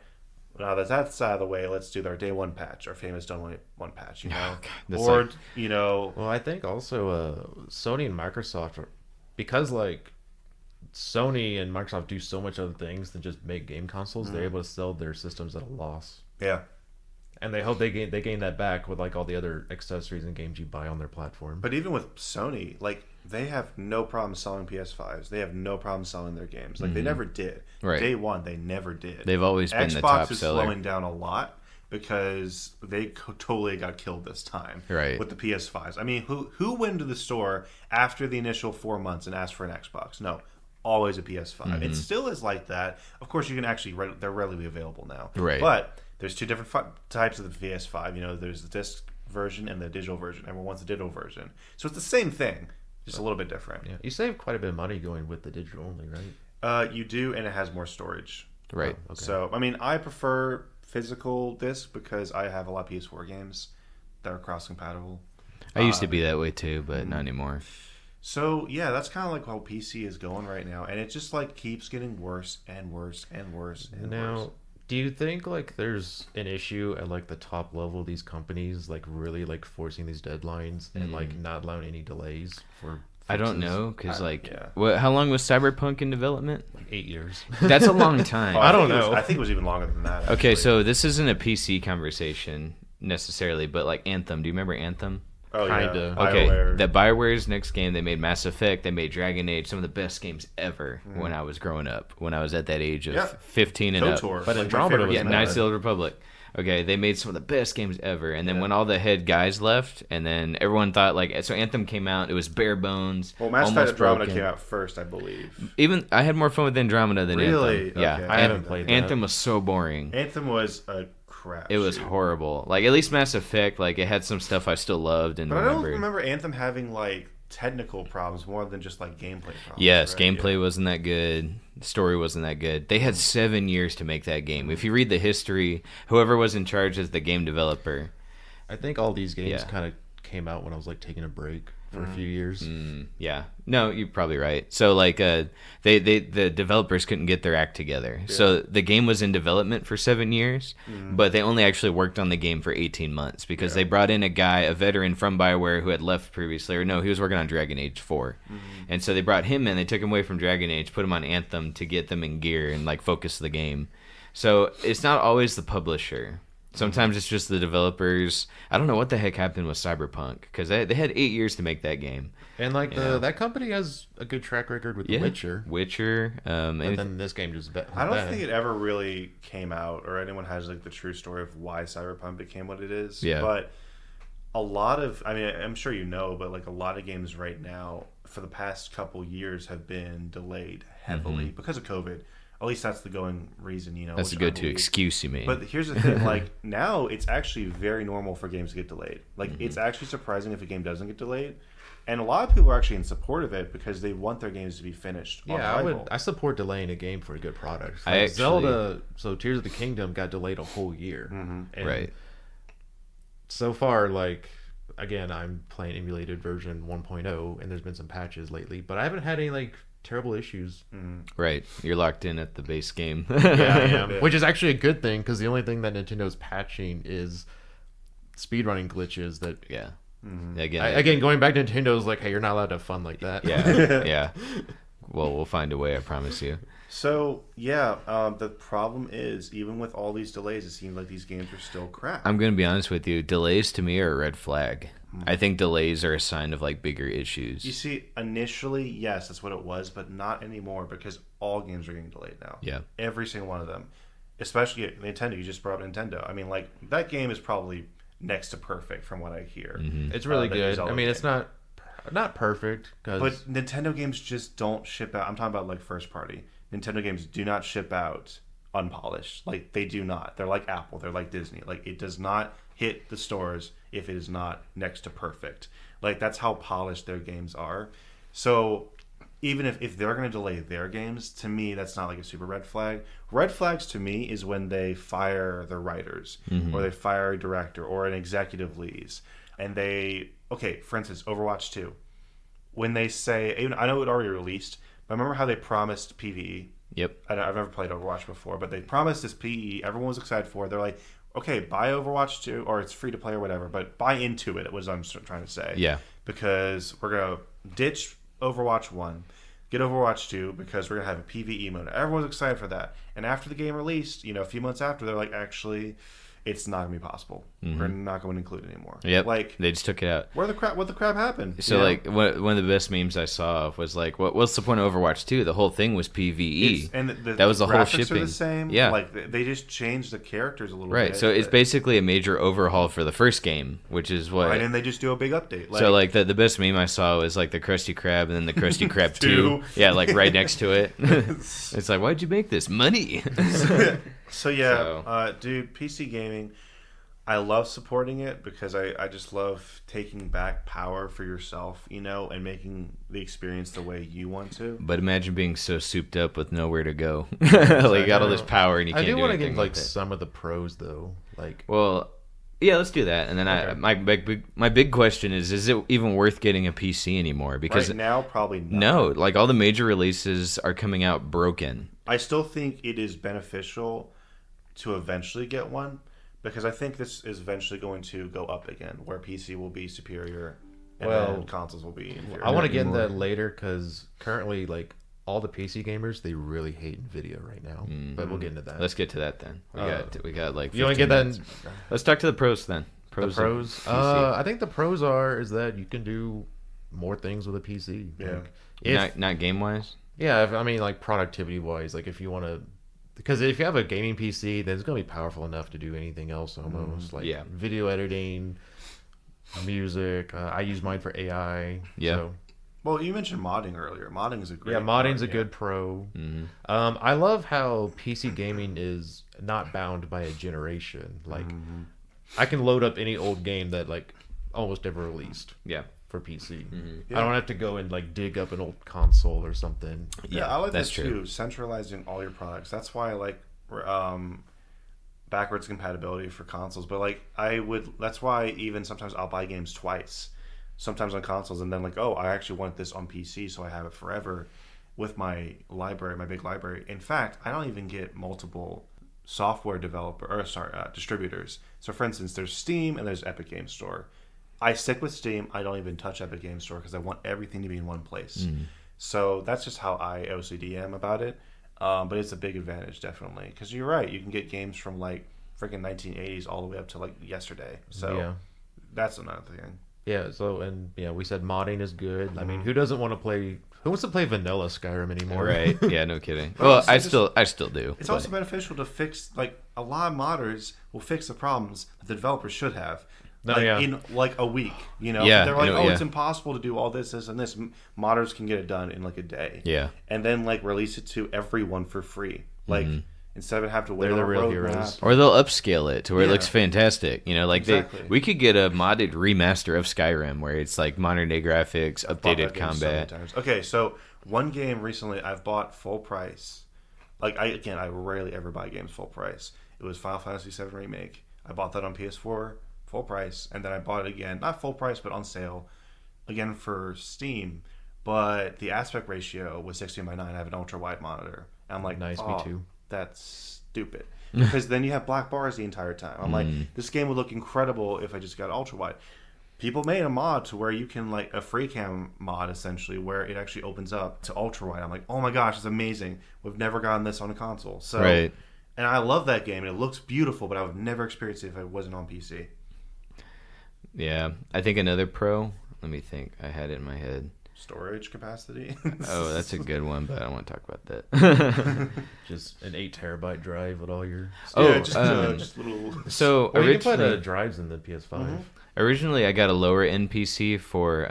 Now that that's out of the way, let's do our day one patch, our famous day one patch, Or, Well, I think also Sony and Microsoft, because like Sony and Microsoft do so much other things than just make game consoles, they're able to sell their systems at a loss. Yeah. And they hope they gain that back with like all the other accessories and games you buy on their platform. But even with Sony, like they have no problem selling PS5s. They have no problem selling their games. Like they never did. Right. Day one, they never did. They've always been the top Xbox is seller. slowing down a lot because they totally got killed this time. Right. With the PS5s. I mean, who went to the store after the initial 4 months and asked for an Xbox? No. Always a PS5. It still is like that. Of course, you can actually they're readily available now. Right. But there's two different types of the PS5. There's the disc version and the digital version. Everyone wants the digital version. So it's the same thing, just a little bit different. Yeah. You save quite a bit of money going with the digital only, right? You do, and it has more storage. Right. Oh, okay. So, I mean, I prefer physical disc because I have a lot of PS4 games that are cross-compatible. I used to be that way too, but not anymore. So, yeah, that's kind of like how PC is going right now. And it just, like, keeps getting worse and worse and worse and worse. Do you think like there's an issue at like the top level of these companies like really like forcing these deadlines and like not allowing any delays for I don't know because yeah. how long was Cyberpunk in development? like 8 years? That's a long time. I don't think know. I think it was even longer than that. Okay, actually. so this isn't a PC conversation necessarily, but like Anthem. Do you remember Anthem? Oh, kinda. Yeah. Okay, BioWare. that BioWare's next game, they made Mass Effect, they made Dragon Age, some of the best games ever when I was growing up, when I was at that age of 15 and KOTOR. up. But Like, my Andromeda favorite was Yeah, game Knights of ever. the Old Republic. Okay, they made some of the best games ever, and then when all the head guys left, and then everyone thought so Anthem came out, it was bare bones, Well, Mass Effect almost Andromeda broken. came out first, I believe. Even I had more fun with Andromeda than Really? Anthem. Yeah, Okay. I haven't played that. Anthem was so boring. Anthem was a crap. It was horrible. Like at least Mass Effect, like it had some stuff I still loved and But I don't remembered. remember Anthem having like technical problems more than just like gameplay problems. Yes, right? gameplay wasn't that good. The story wasn't that good. They had 7 years to make that game. If you read the history, whoever was in charge as the game developer. I think all these games Yeah. kind of came out when I was like taking a break for a few years. Yeah. No, you're probably right. So like the developers couldn't get their act together. So the game was in development for 7 years, but they only actually worked on the game for 18 months because they brought in a guy, a veteran from BioWare who had left previously, or no, he was working on Dragon Age 4. And so they brought him in, they took him away from Dragon Age, put him on Anthem to get them in gear and like focus the game. So it's not always the publisher. Sometimes it's just the developers. I don't know what the heck happened with Cyberpunk because they had 8 years to make that game. And like that company has a good track record with The Witcher. Witcher. But then this game just I don't think it ever really came out, or anyone has like the true story of why Cyberpunk became what it is. Yeah. But a lot of, I mean, I'm sure you know, but like a lot of games right now for the past couple years have been delayed heavily because of COVID. At least that's the going reason, That's a which I go-to believe. excuse, you mean? But here's the thing: like now, it's actually very normal for games to get delayed. Like it's actually surprising if a game doesn't get delayed, and a lot of people are actually in support of it because they want their games to be finished. On Yeah, arrival. I support delaying a game for a good product. I Like actually- Zelda, so Tears of the Kingdom got delayed a whole year. And Right. So far, like again, I'm playing emulated version 1.0, and there's been some patches lately, but I haven't had any like terrible issues. Right. You're locked in at the base game. Yeah, I am. Which is actually a good thing because the only thing that Nintendo's patching is speedrunning glitches. That Yeah. Again, again, going back to Nintendo's like, hey, you're not allowed to have fun like that. yeah. Yeah. Well, we'll find a way, I promise you. So yeah, the problem is even with all these delays, it seems like these games are still crap. I'm going to be honest with you. Delays to me are a red flag. I think delays are a sign of like bigger issues. You see, initially, yes, that's what it was, but not anymore because all games are getting delayed now. Yeah. Every single one of them. Especially Nintendo. You just brought up Nintendo. I mean, like, that game is probably next to perfect from what I hear. It's really that good. Zelda I mean, game. it's not perfect But because Nintendo games just don't ship out. I'm talking about, like, first party. Nintendo games do not ship out unpolished. Like, they do not. They're like Apple. They're like Disney. Like, it does not hit the stores if it is not next to perfect. Like, that's how polished their games are. So even if they're going to delay their games, to me, that's not like a super red flag. Red flags to me is when they fire the writers or they fire a director or an executive leads. And for instance, Overwatch 2. When they say, I know it already released, but remember how they promised PvE? Yep. I've never played Overwatch before, but they promised this PvE. Everyone was excited for it. They're like, okay, buy Overwatch 2, or it's free to play or whatever, but buy into it, was what I'm trying to say. Yeah. Because we're going to ditch Overwatch 1, get Overwatch 2, because we're going to have a PvE mode. Everyone's excited for that. And after the game released, a few months after, they're like, actually, it's not going to be possible. We're not going to include it anymore. Yep. Like, they just took it out. what the crap happened? So, one of the best memes I saw was like, what's the point of Overwatch 2? The whole thing was PvE. That was the whole shipping. Are the same. Yeah. Like, they just changed the characters a little bit. Right. So, it's basically a major overhaul for the first game, which is what... Why didn't they just do a big update? The best meme I saw was like the Krusty Krab and then the Krusty Krab 2. Yeah, like right next to it. It's like, why'd you make this? Money! Dude, PC gaming... I love supporting it because I just love taking back power for yourself, and making the experience the way you want to. But imagine being so souped up with nowhere to go. Like you got all this power and you can't do anything. I do want to get like some of the pros though. Like, well, yeah, let's do that. And then my big question is it even worth getting a PC anymore? Because right now, probably not. No, like all the major releases are coming out broken. I still think it is beneficial to eventually get one. Because I think this is eventually going to go up again, where PC will be superior and then consoles will be inferior. I want to get into that later because currently, like, all the PC gamers, they really hate NVIDIA right now. But we'll get into that. Let's get to that then. We got like 15 you want to get minutes. that? Let's talk to the pros then. The pros? I think the pros is that you can do more things with a PC. Yeah. Like, not game-wise? Yeah, I mean, like, productivity-wise. Like, if you want to... Because if you have a gaming PC, then it's going to be powerful enough to do anything else almost. Like video editing, music. I use mine for AI. Yeah. So. Well, you mentioned modding earlier. Modding is a great modding's a good pro. Mm-hmm. I love how PC gaming is not bound by a generation. Like, I can load up any old game that, like, almost ever released. Yeah. For PC. Yeah. I don't have to go and like dig up an old console or something. Yeah, I like that's that true. too. Centralizing all your products. That's why I like backwards compatibility for consoles. But that's why even sometimes I'll buy games twice. Sometimes on consoles and then like, oh, I actually want this on PC, so I have it forever with my library, my big library. In fact, I don't even get multiple software distributors. So for instance, there's Steam and there's Epic Games Store. I stick with Steam. I don't even touch Epic Games Store because I want everything to be in one place. So that's just how I OCD am about it. But it's a big advantage, definitely. Because you're right. You can get games from, like, freaking 1980s all the way up to, like, yesterday. So that's another thing. Yeah, we said modding is good. I mean, who wants to play vanilla Skyrim anymore? Right. Yeah, no kidding. Well, I still do. It's also beneficial to fix, like, a lot of modders will fix the problems that the developers should have. In like a week, Yeah, they're like, it's impossible to do all this, and this. Modders can get it done in like a day. Yeah, and then like release it to everyone for free. Like instead of having to wait. They're the real heroes. heroes. Or they'll upscale it to where it looks fantastic. Exactly. we could get a modded remaster of Skyrim where it's like modern day graphics, updated combat. Okay, so one game recently I've bought full price. Like I rarely ever buy games full price. It was Final Fantasy VII Remake. I bought that on PS4. Full price, and then I bought it again, not full price, but on sale, again for Steam. But the aspect ratio was 16:9. I have an ultra wide monitor. And I'm like, nice, me too. That's stupid. Because then you have black bars the entire time. I'm like, this game would look incredible if I just got ultra wide. People made a mod to where you can like a free cam mod essentially, where it actually opens up to ultra wide. I'm like, oh my gosh, it's amazing. We've never gotten this on a console. So, right. And I love that game, and it looks beautiful, but I would never experience it if it wasn't on PC. Yeah, I think another pro. Let me think. I had it in my head. Storage capacity. Oh, that's a good one, but I don't want to talk about that. Just an 8 terabyte drive with all your. Just little. So well, you can put drives in the PS5. Originally, I got a lower end PC for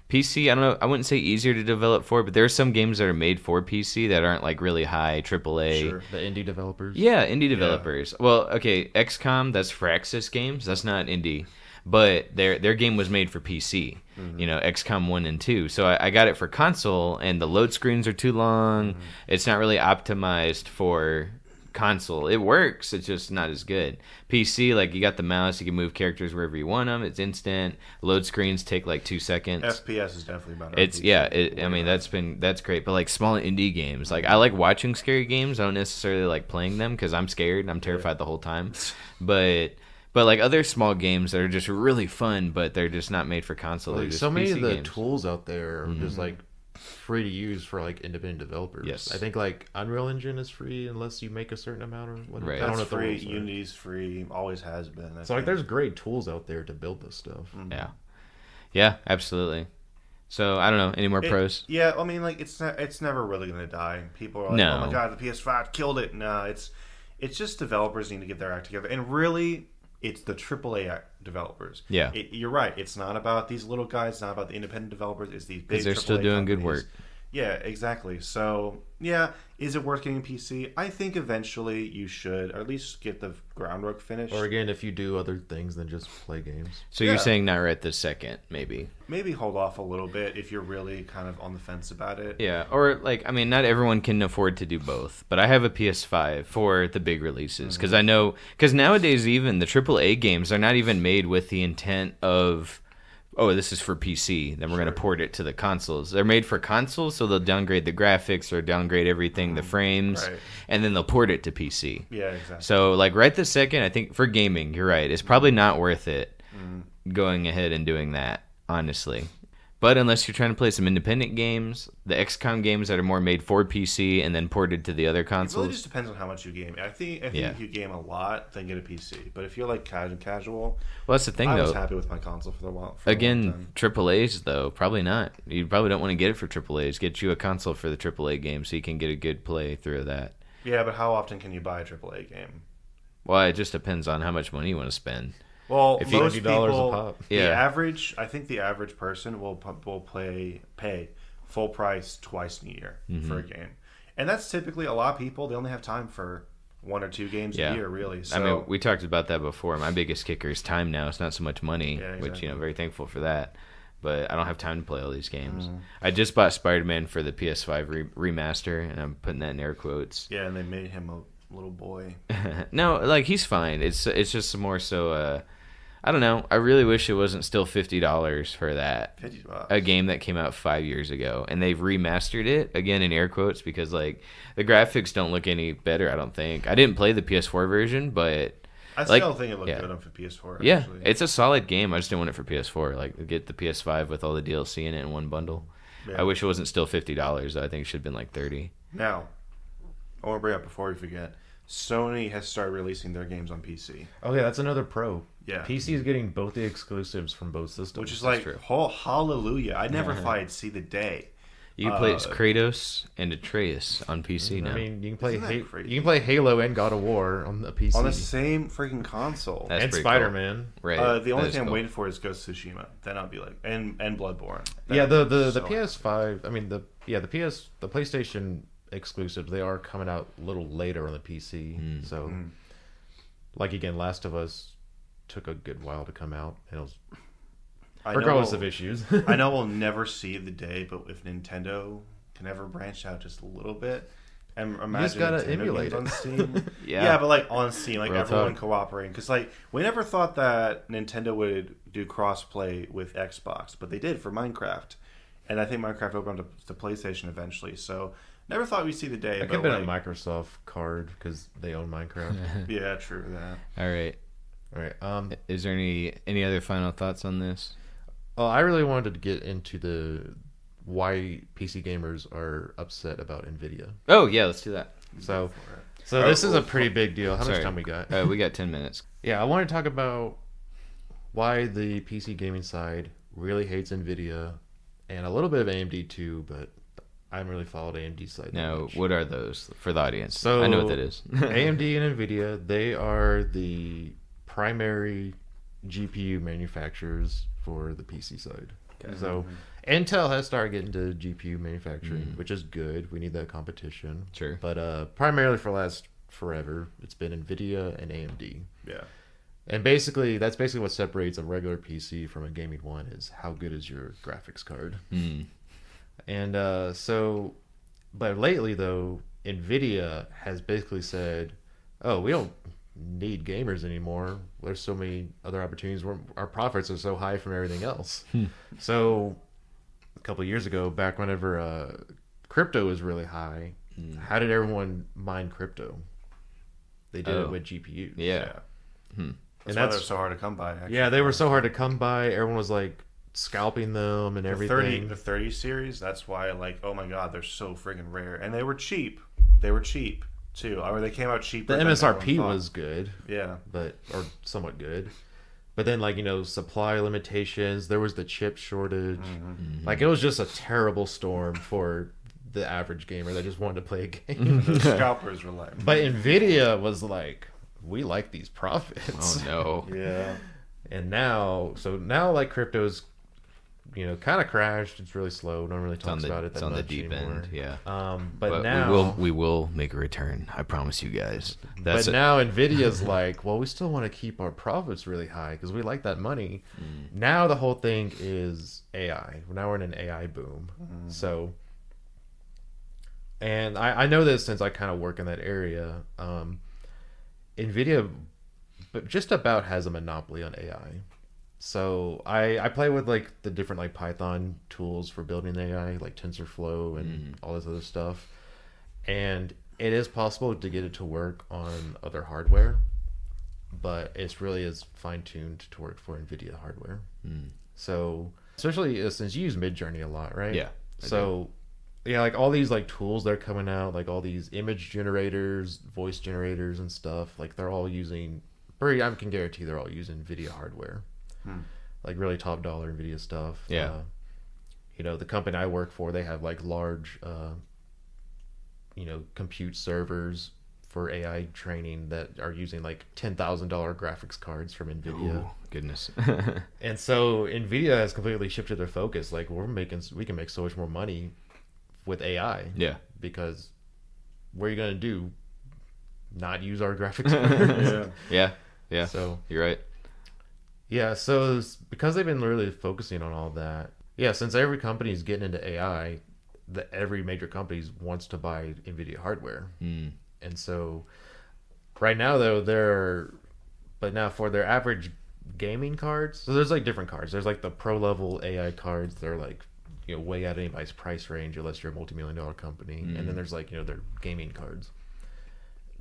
PC. I don't know. I wouldn't say easier to develop for, but there are some games that are made for PC that aren't like really high AAA. Sure. The indie developers. Yeah, indie developers. Well, okay, XCOM. That's Firaxis Games. That's not indie. but their game was made for PC. You know, XCOM 1 and 2. So I got it for console, and the load screens are too long. It's not really optimized for console. It works, it's just not as good. PC, like, you got the mouse, you can move characters wherever you want them. It's instant. Load screens take like 2 seconds. FPS is definitely better. It's I mean, that's great. But like small indie games, like I like watching scary games. I don't necessarily like playing them because I'm scared and I'm terrified the whole time. But like other small games that are just really fun, but they're just not made for console. Like, They're just so many PC of the games. tools out there are just like free to use for like independent developers. Yes. I think like Unreal Engine is free unless you make a certain amount or whatever. Right. I don't That's know if the free. rules are. Unity's free. Always has been. I So like think. there's great tools out there to build this stuff. Yeah, absolutely. So I don't know, any more pros? Yeah, I mean, like it's never really gonna die. People are like, No. "Oh my god, the PS5 killed it." No, it's just developers need to get their act together, and really, it's the AAA developers. Yeah. You're right. It's not about these little guys. It's not about the independent developers. It's these big. Because they're still AAA doing good companies. work. Yeah, exactly. So, yeah, is it worth getting PC? I think eventually you should, or at least get the groundwork finished. Or again, if you do other things than just play games. So Yeah. you're saying not right this second, maybe? Maybe hold off a little bit if you're really kind of on the fence about it. Yeah, or like, I mean, not everyone can afford to do both, but I have a PS5 for the big releases because I know, because nowadays even the AAA games are not even made with the intent of, oh, this is for PC, then we're going to port it to the consoles. They're made for consoles, so they'll downgrade the graphics or downgrade everything, the frames, Right. and then they'll port it to PC. Yeah, exactly. So, like, right this second, I think for gaming, you're right, it's probably not worth it going ahead and doing that, honestly. But unless you're trying to play some independent games, the XCOM games that are more made for PC and then ported to the other It consoles. really just depends on how much you game. I think Yeah. if you game a lot, then get a PC. But if you're like casual, Well, that's the thing, I was though. happy with my console for a while. For a long Again, time. AAA's, though, probably not. You probably don't want to get it for AAA's. Get you a console for the AAA game so you can get a good play through that. Yeah, but how often can you buy a AAA game? Well, it just depends on how much money you want to spend. Well, If you- most $90 a people, pop. Yeah. I think the average person will pay full price twice in a year for a game, and that's typically a lot of people. They only have time for 1 or 2 games Yeah. a year, really. So, I mean, we talked about that before. My biggest kicker is time now. It's not so much money, Yeah, which, exactly. very thankful for that. But I don't have time to play all these games. I just bought Spider-Man for the PS5 remaster, and I'm putting that in air quotes. yeah, and they made him a little boy. No, like, he's fine. It's just more so, I don't know. I really wish it wasn't still $50 for that. $50. A game that came out 5 years ago, and they've remastered it, again in air quotes, because, like, the graphics don't look any better, I don't think. I didn't play the PS4 version, but I like, still think it looked yeah. good on for PS4. yeah, Actually. it's a solid game. I just didn't want it for PS4. Like, get the PS5 with all the DLC in it in one bundle. Yeah. I wish it wasn't still $50, though. I think it should have been like 30. Now, I want to bring up before we forget. Sony has started releasing their games on PC, Oh yeah, that's another pro. Yeah. PC is getting both the exclusives from both systems. which is like, true. oh, hallelujah. I never thought I'd see the day. You can play as Kratos and Atreus on PC now. I mean, you can play Isn't that crazy? you can play Halo and God of War on the PC On the same freaking console. That's and pretty Spider-Man. cool. Right. The only That is thing I'm cool. waiting for is Ghost of Tsushima. Then I'll be like, and Bloodborne. Yeah, Then the so PS5. I mean, the PlayStation exclusives. They are coming out a little later on the PC. So, like again, Last of Us took a good while to come out, and it was I know regardless we'll- of issues. I know we'll never see the day, but if Nintendo can ever branch out just a little bit, and imagine gotta Nintendo emulate games it. on Steam. Yeah. Yeah, but like on Steam, like Real everyone talk. cooperating, because like we never thought that Nintendo would do crossplay with Xbox, but they did for Minecraft, and I think Minecraft opened up to PlayStation eventually. So never thought we'd see the day. It but could have been like, a Microsoft card because they own Minecraft. yeah, true that. All right. All right. Is there any other final thoughts on this? I really wanted to get into the why PC gamers are upset about Nvidia. Oh, yeah, let's do that. So this is a pretty big deal. How Sorry. much time we got? We got 10 minutes. Yeah, I want to talk about why the PC gaming side really hates Nvidia, and a little bit of AMD too, but I haven't really followed AMD's side. that Now, much. what are those for the audience? So I know what that is. AMD and Nvidia, they are the primary GPU manufacturers for the PC side. So Intel has started getting to GPU manufacturing, which is good. We need that competition. Sure. But primarily for forever, it's been Nvidia and AMD. Yeah. And basically, that's basically what separates a regular PC from a gaming one is how good is your graphics card. And but lately though, Nvidia has basically said, "Oh, we don't need gamers anymore. There's so many other opportunities. Our profits are so high from everything else." So a couple of years ago, back whenever crypto was really high, how did everyone mine crypto? They did it with GPUs. Yeah. That's why they're so hard to come by. Actually. Yeah, they were so hard to come by. Everyone was like scalping them and everything. The 30 series, that's why, like, oh my god, they're so friggin' rare. And they were cheap. They were cheap, too. Or they came out cheaper. The MSRP was good. Yeah. Or somewhat good. But then, like, supply limitations. There was the chip shortage. Like, it was just a terrible storm for the average gamer that just wanted to play a game. The scalpers were like... But Nvidia was like, we like these profits. Oh, no. Yeah. And now, like, crypto's, kind of crashed. It's really slow. No one really talks about it that much anymore. It's on the deep end, yeah. But now... We will make a return. I promise you guys. But now Nvidia's like, well, we still want to keep our profits really high because we like that money. Now the whole thing is AI. Now we're in an AI boom. So... And I know this since I kind of work in that area. NVIDIA just about has a monopoly on AI. So I play with like the different like Python tools for building AI, like TensorFlow and all this other stuff. And it is possible to get it to work on other hardware, but it really is fine-tuned to work for NVIDIA hardware. So especially since you use Midjourney a lot, right? Yeah. So... Yeah, like all these like tools that are coming out, like all these image generators, voice generators and stuff, like they're all using, I can guarantee they're all using NVIDIA hardware. Like really top dollar NVIDIA stuff. Yeah. The company I work for, they have like large, compute servers for AI training that are using like $10,000 graphics cards from NVIDIA. Ooh, goodness. And so NVIDIA has completely shifted their focus. Like we can make so much more money with AI. Yeah. Because what are you going to do? Not use our graphics cards? Yeah. So you're right. Yeah, so because they've been really focusing on all that. Yeah, since every company is getting into AI, every major company wants to buy NVIDIA hardware. And so right now though but now for their average gaming cards, so there's like different cards. There's like the pro level AI cards. They're like way out of anybody's price range unless you're a multi-million-dollar company. And then there's like their gaming cards.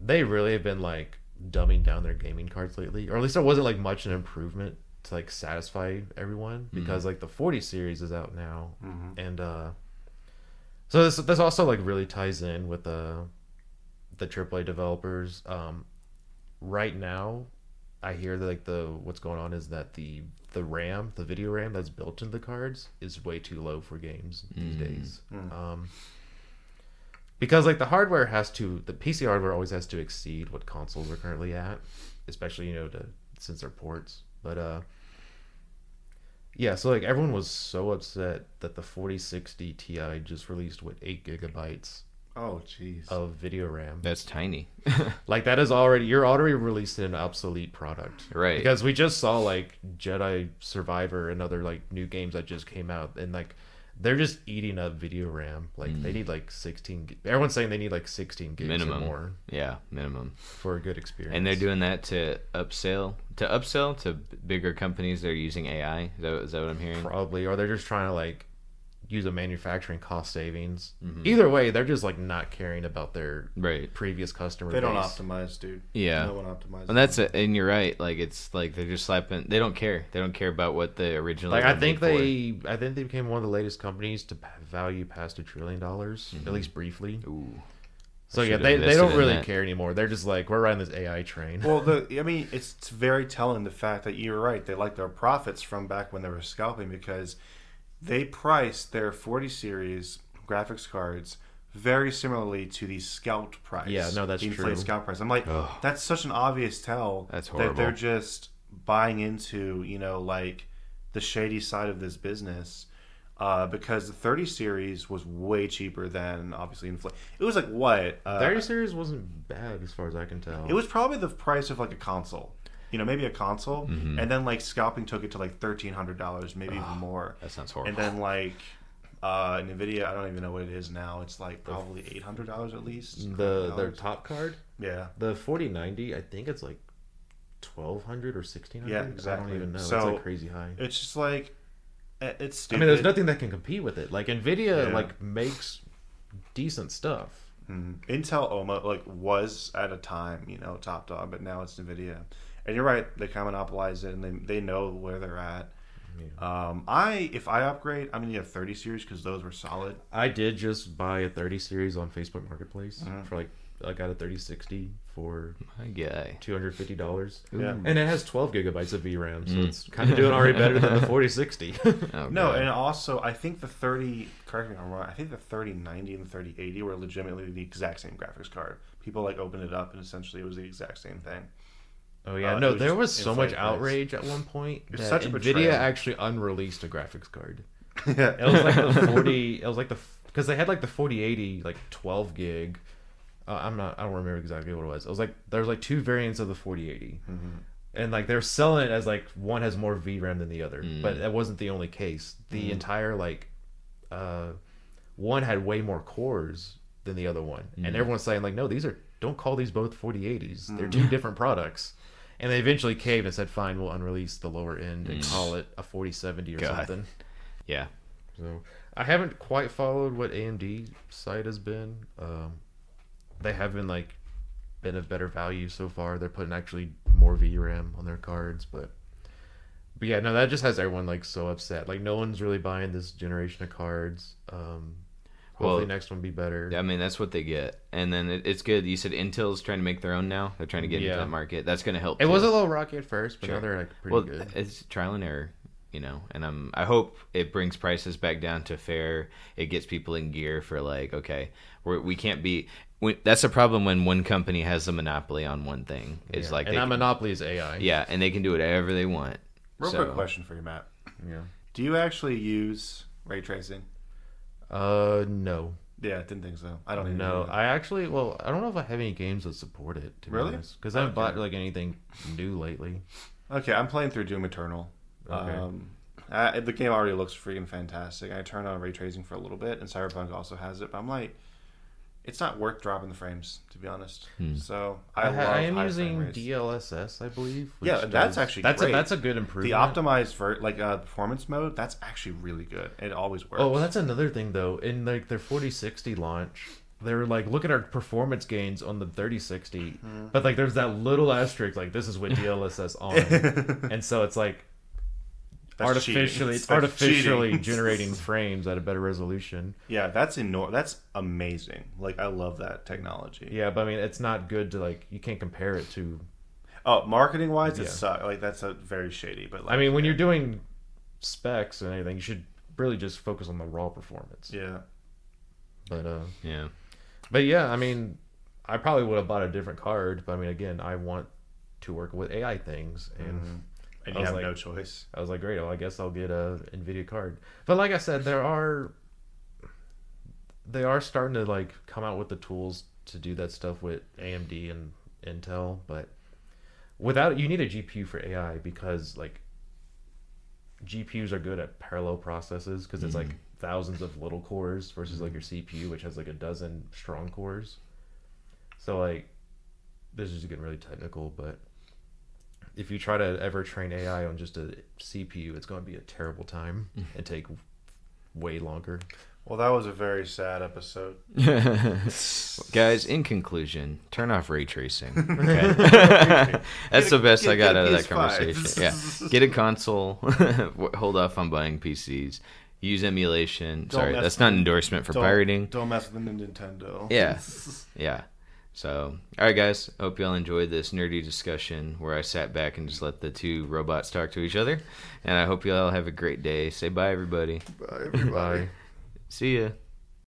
They really have been like dumbing down their gaming cards lately, or at least there wasn't like much an improvement to like satisfy everyone because like the 40 series is out now. And so this also like really ties in with the AAA developers. Right now I hear that like what's going on is that the RAM, the video RAM that's built into the cards is way too low for games these days. Because like the PC hardware always has to exceed what consoles are currently at, especially since they're ports. But yeah, so like everyone was so upset that the 4060 Ti just released with 8 gigabytes. Oh, jeez. Of video RAM. That's tiny. Like that is you're already releasing an obsolete product. Right. Because we just saw like Jedi Survivor and other like new games that just came out, and like they're just eating up video RAM. Like they need like 16. Everyone's saying they need like 16 gigs minimum. Or more. Yeah, minimum for a good experience. And they're doing that to upsell to bigger companies that are using AI. Is that what I'm hearing? Probably, or they're just trying to like use a manufacturing cost savings. Either way, they're just like not caring about their previous customer. They don't optimize, dude. Yeah, no one optimizes. And that's it. And you're right. Like it's like they're just slapping. They don't care. They don't care about what the original. Like I think they became one of the latest companies to value past $1 trillion, at least briefly. Ooh. So yeah, they don't really care anymore. They're just like, we're riding this AI train. Well, it's very telling the fact that you're right. They like their profits from back when they were scalping because they priced their 40 series graphics cards very similarly to the scalped price. Yeah, no, that's the true. inflated scalp price. I'm like, that's such an obvious tell. That's horrible. That they're just buying into, like the shady side of this business. Because the 30 series was way cheaper than obviously inflation. It was like what? 30 series wasn't bad as far as I can tell. It was probably the price of like a console. maybe a console, Mm-hmm. and then like scalping took it to like $1,300, maybe even more. That sounds horrible. And then like Nvidia, I don't even know what it is now. It's like probably $800 at least. Their top card, Yeah. the 4090, I think it's like 1,200 or 1,600. Yeah, exactly. I don't even know. So, it's like crazy high. It's just like it's I stupid. mean, there's nothing that can compete with it. Like Nvidia, Yeah. like makes decent stuff. Intel almost like was at a time, top dog, but now it's Nvidia. And you're right, they kind of monopolize it, and they know where they're at. Yeah. If I upgrade, I'm gonna get a 30 series because those were solid. I did just buy a 30 series on Facebook Marketplace for like I got a 3060 for My guy. $250. Yeah. And it has 12 gigabytes of VRAM, so it's kind of doing already better than the 4060. Oh, No, God. and also I think the 30. Correct me if I'm wrong. I think the 3090 and the 3080 were legitimately the exact same graphics card. People like opened it up and essentially it was the exact same thing. Oh yeah, It no, was there just was so much inflated price. outrage at one point It's that such a Nvidia betrayal. actually unreleased a graphics card. Yeah. It was like the 40. It was like because they had like the 4080, like 12 gig. I don't remember exactly what it was. It was like there's like two variants of the 4080, and like they're selling it as like one has more VRAM than the other, but that wasn't the only case. The entire like one had way more cores than the other one, and everyone's saying like, no, don't call these both 4080s. They're two different products. And they eventually caved and said, fine, we'll unrelease the lower end and call it a 4070 or God. something. Yeah. So I haven't quite followed what AMD site has been. They have been of better value so far. They're putting actually more VRAM on their cards, but yeah, no, that just has everyone like so upset. Like no one's really buying this generation of cards. Hopefully next one be better. I mean, that's what they get. And then it's good. You said Intel's trying to make their own now. They're trying to get into that market. That's going to help. It too. was a little rocky at first, but Sure. now they're like pretty good. It's trial and error, and I hope it brings prices back down to fair. It gets people in gear for like, okay, we can't be. That's a problem when one company has a monopoly on one thing. It's like and that monopoly is AI. Yeah, and they can do whatever they want. Real quick question for you, Matt. Yeah. Do you actually use ray tracing? No. Yeah, I didn't think so. I don't even No, know. I actually, I don't know if I have any games that support it, to be Really? honest. Because I haven't bought like anything new lately. Okay, I'm playing through Doom Eternal. Okay. The game already looks freaking fantastic. I turned on ray tracing for a little bit, and Cyberpunk also has it, but I'm like, it's not worth dropping the frames, to be honest. So I am high using frame rates. DLSS, I believe. which Yeah, that's actually great. That's a good The improvement. optimized performance mode, that's actually really good. It always works. Oh, well, that's another thing though. In like their 4060 launch, they were like, look at our performance gains on the 3060, but like there's that little asterisk like this is with DLSS on, and so it's like That's artificially cheating. generating frames at a better resolution. Yeah, that's amazing. Like, I love that technology. Yeah, but I mean, it's not good to like you can't compare it to. Oh, marketing wise, it Yeah. sucks. Like, that's a very shady. But like, I mean, when yeah. you're doing specs and anything, you should really just focus on the raw performance. Yeah. But Yeah. But yeah, I mean, I probably would have bought a different card. But I mean, again, I want to work with AI things, and And I you was have like- no choice. I was like, great. Well, I guess I'll get a Nvidia card. But like I said, they are starting to like come out with the tools to do that stuff with AMD and Intel. But without it, you need a GPU for AI because like GPUs are good at parallel processes because it's like thousands of little cores versus like your CPU, which has like a dozen strong cores. So like, this is getting really technical, but if you try to ever train AI on just a CPU, it's going to be a terrible time and take way longer. Well, that was a very sad episode. Guys, in conclusion, turn off ray tracing. Okay. That's the best I got out of that conversation. Yeah, get a console. Hold off on buying PCs. Use emulation. Sorry, mess that's not an with- endorsement for don't- pirating. Don't mess with the Nintendo. Yeah. Yeah. So, all right, guys. Hope y'all enjoyed this nerdy discussion where I sat back and just let the two robots talk to each other. And I hope y'all have a great day. Say bye, everybody. Bye, everybody. Bye. See ya.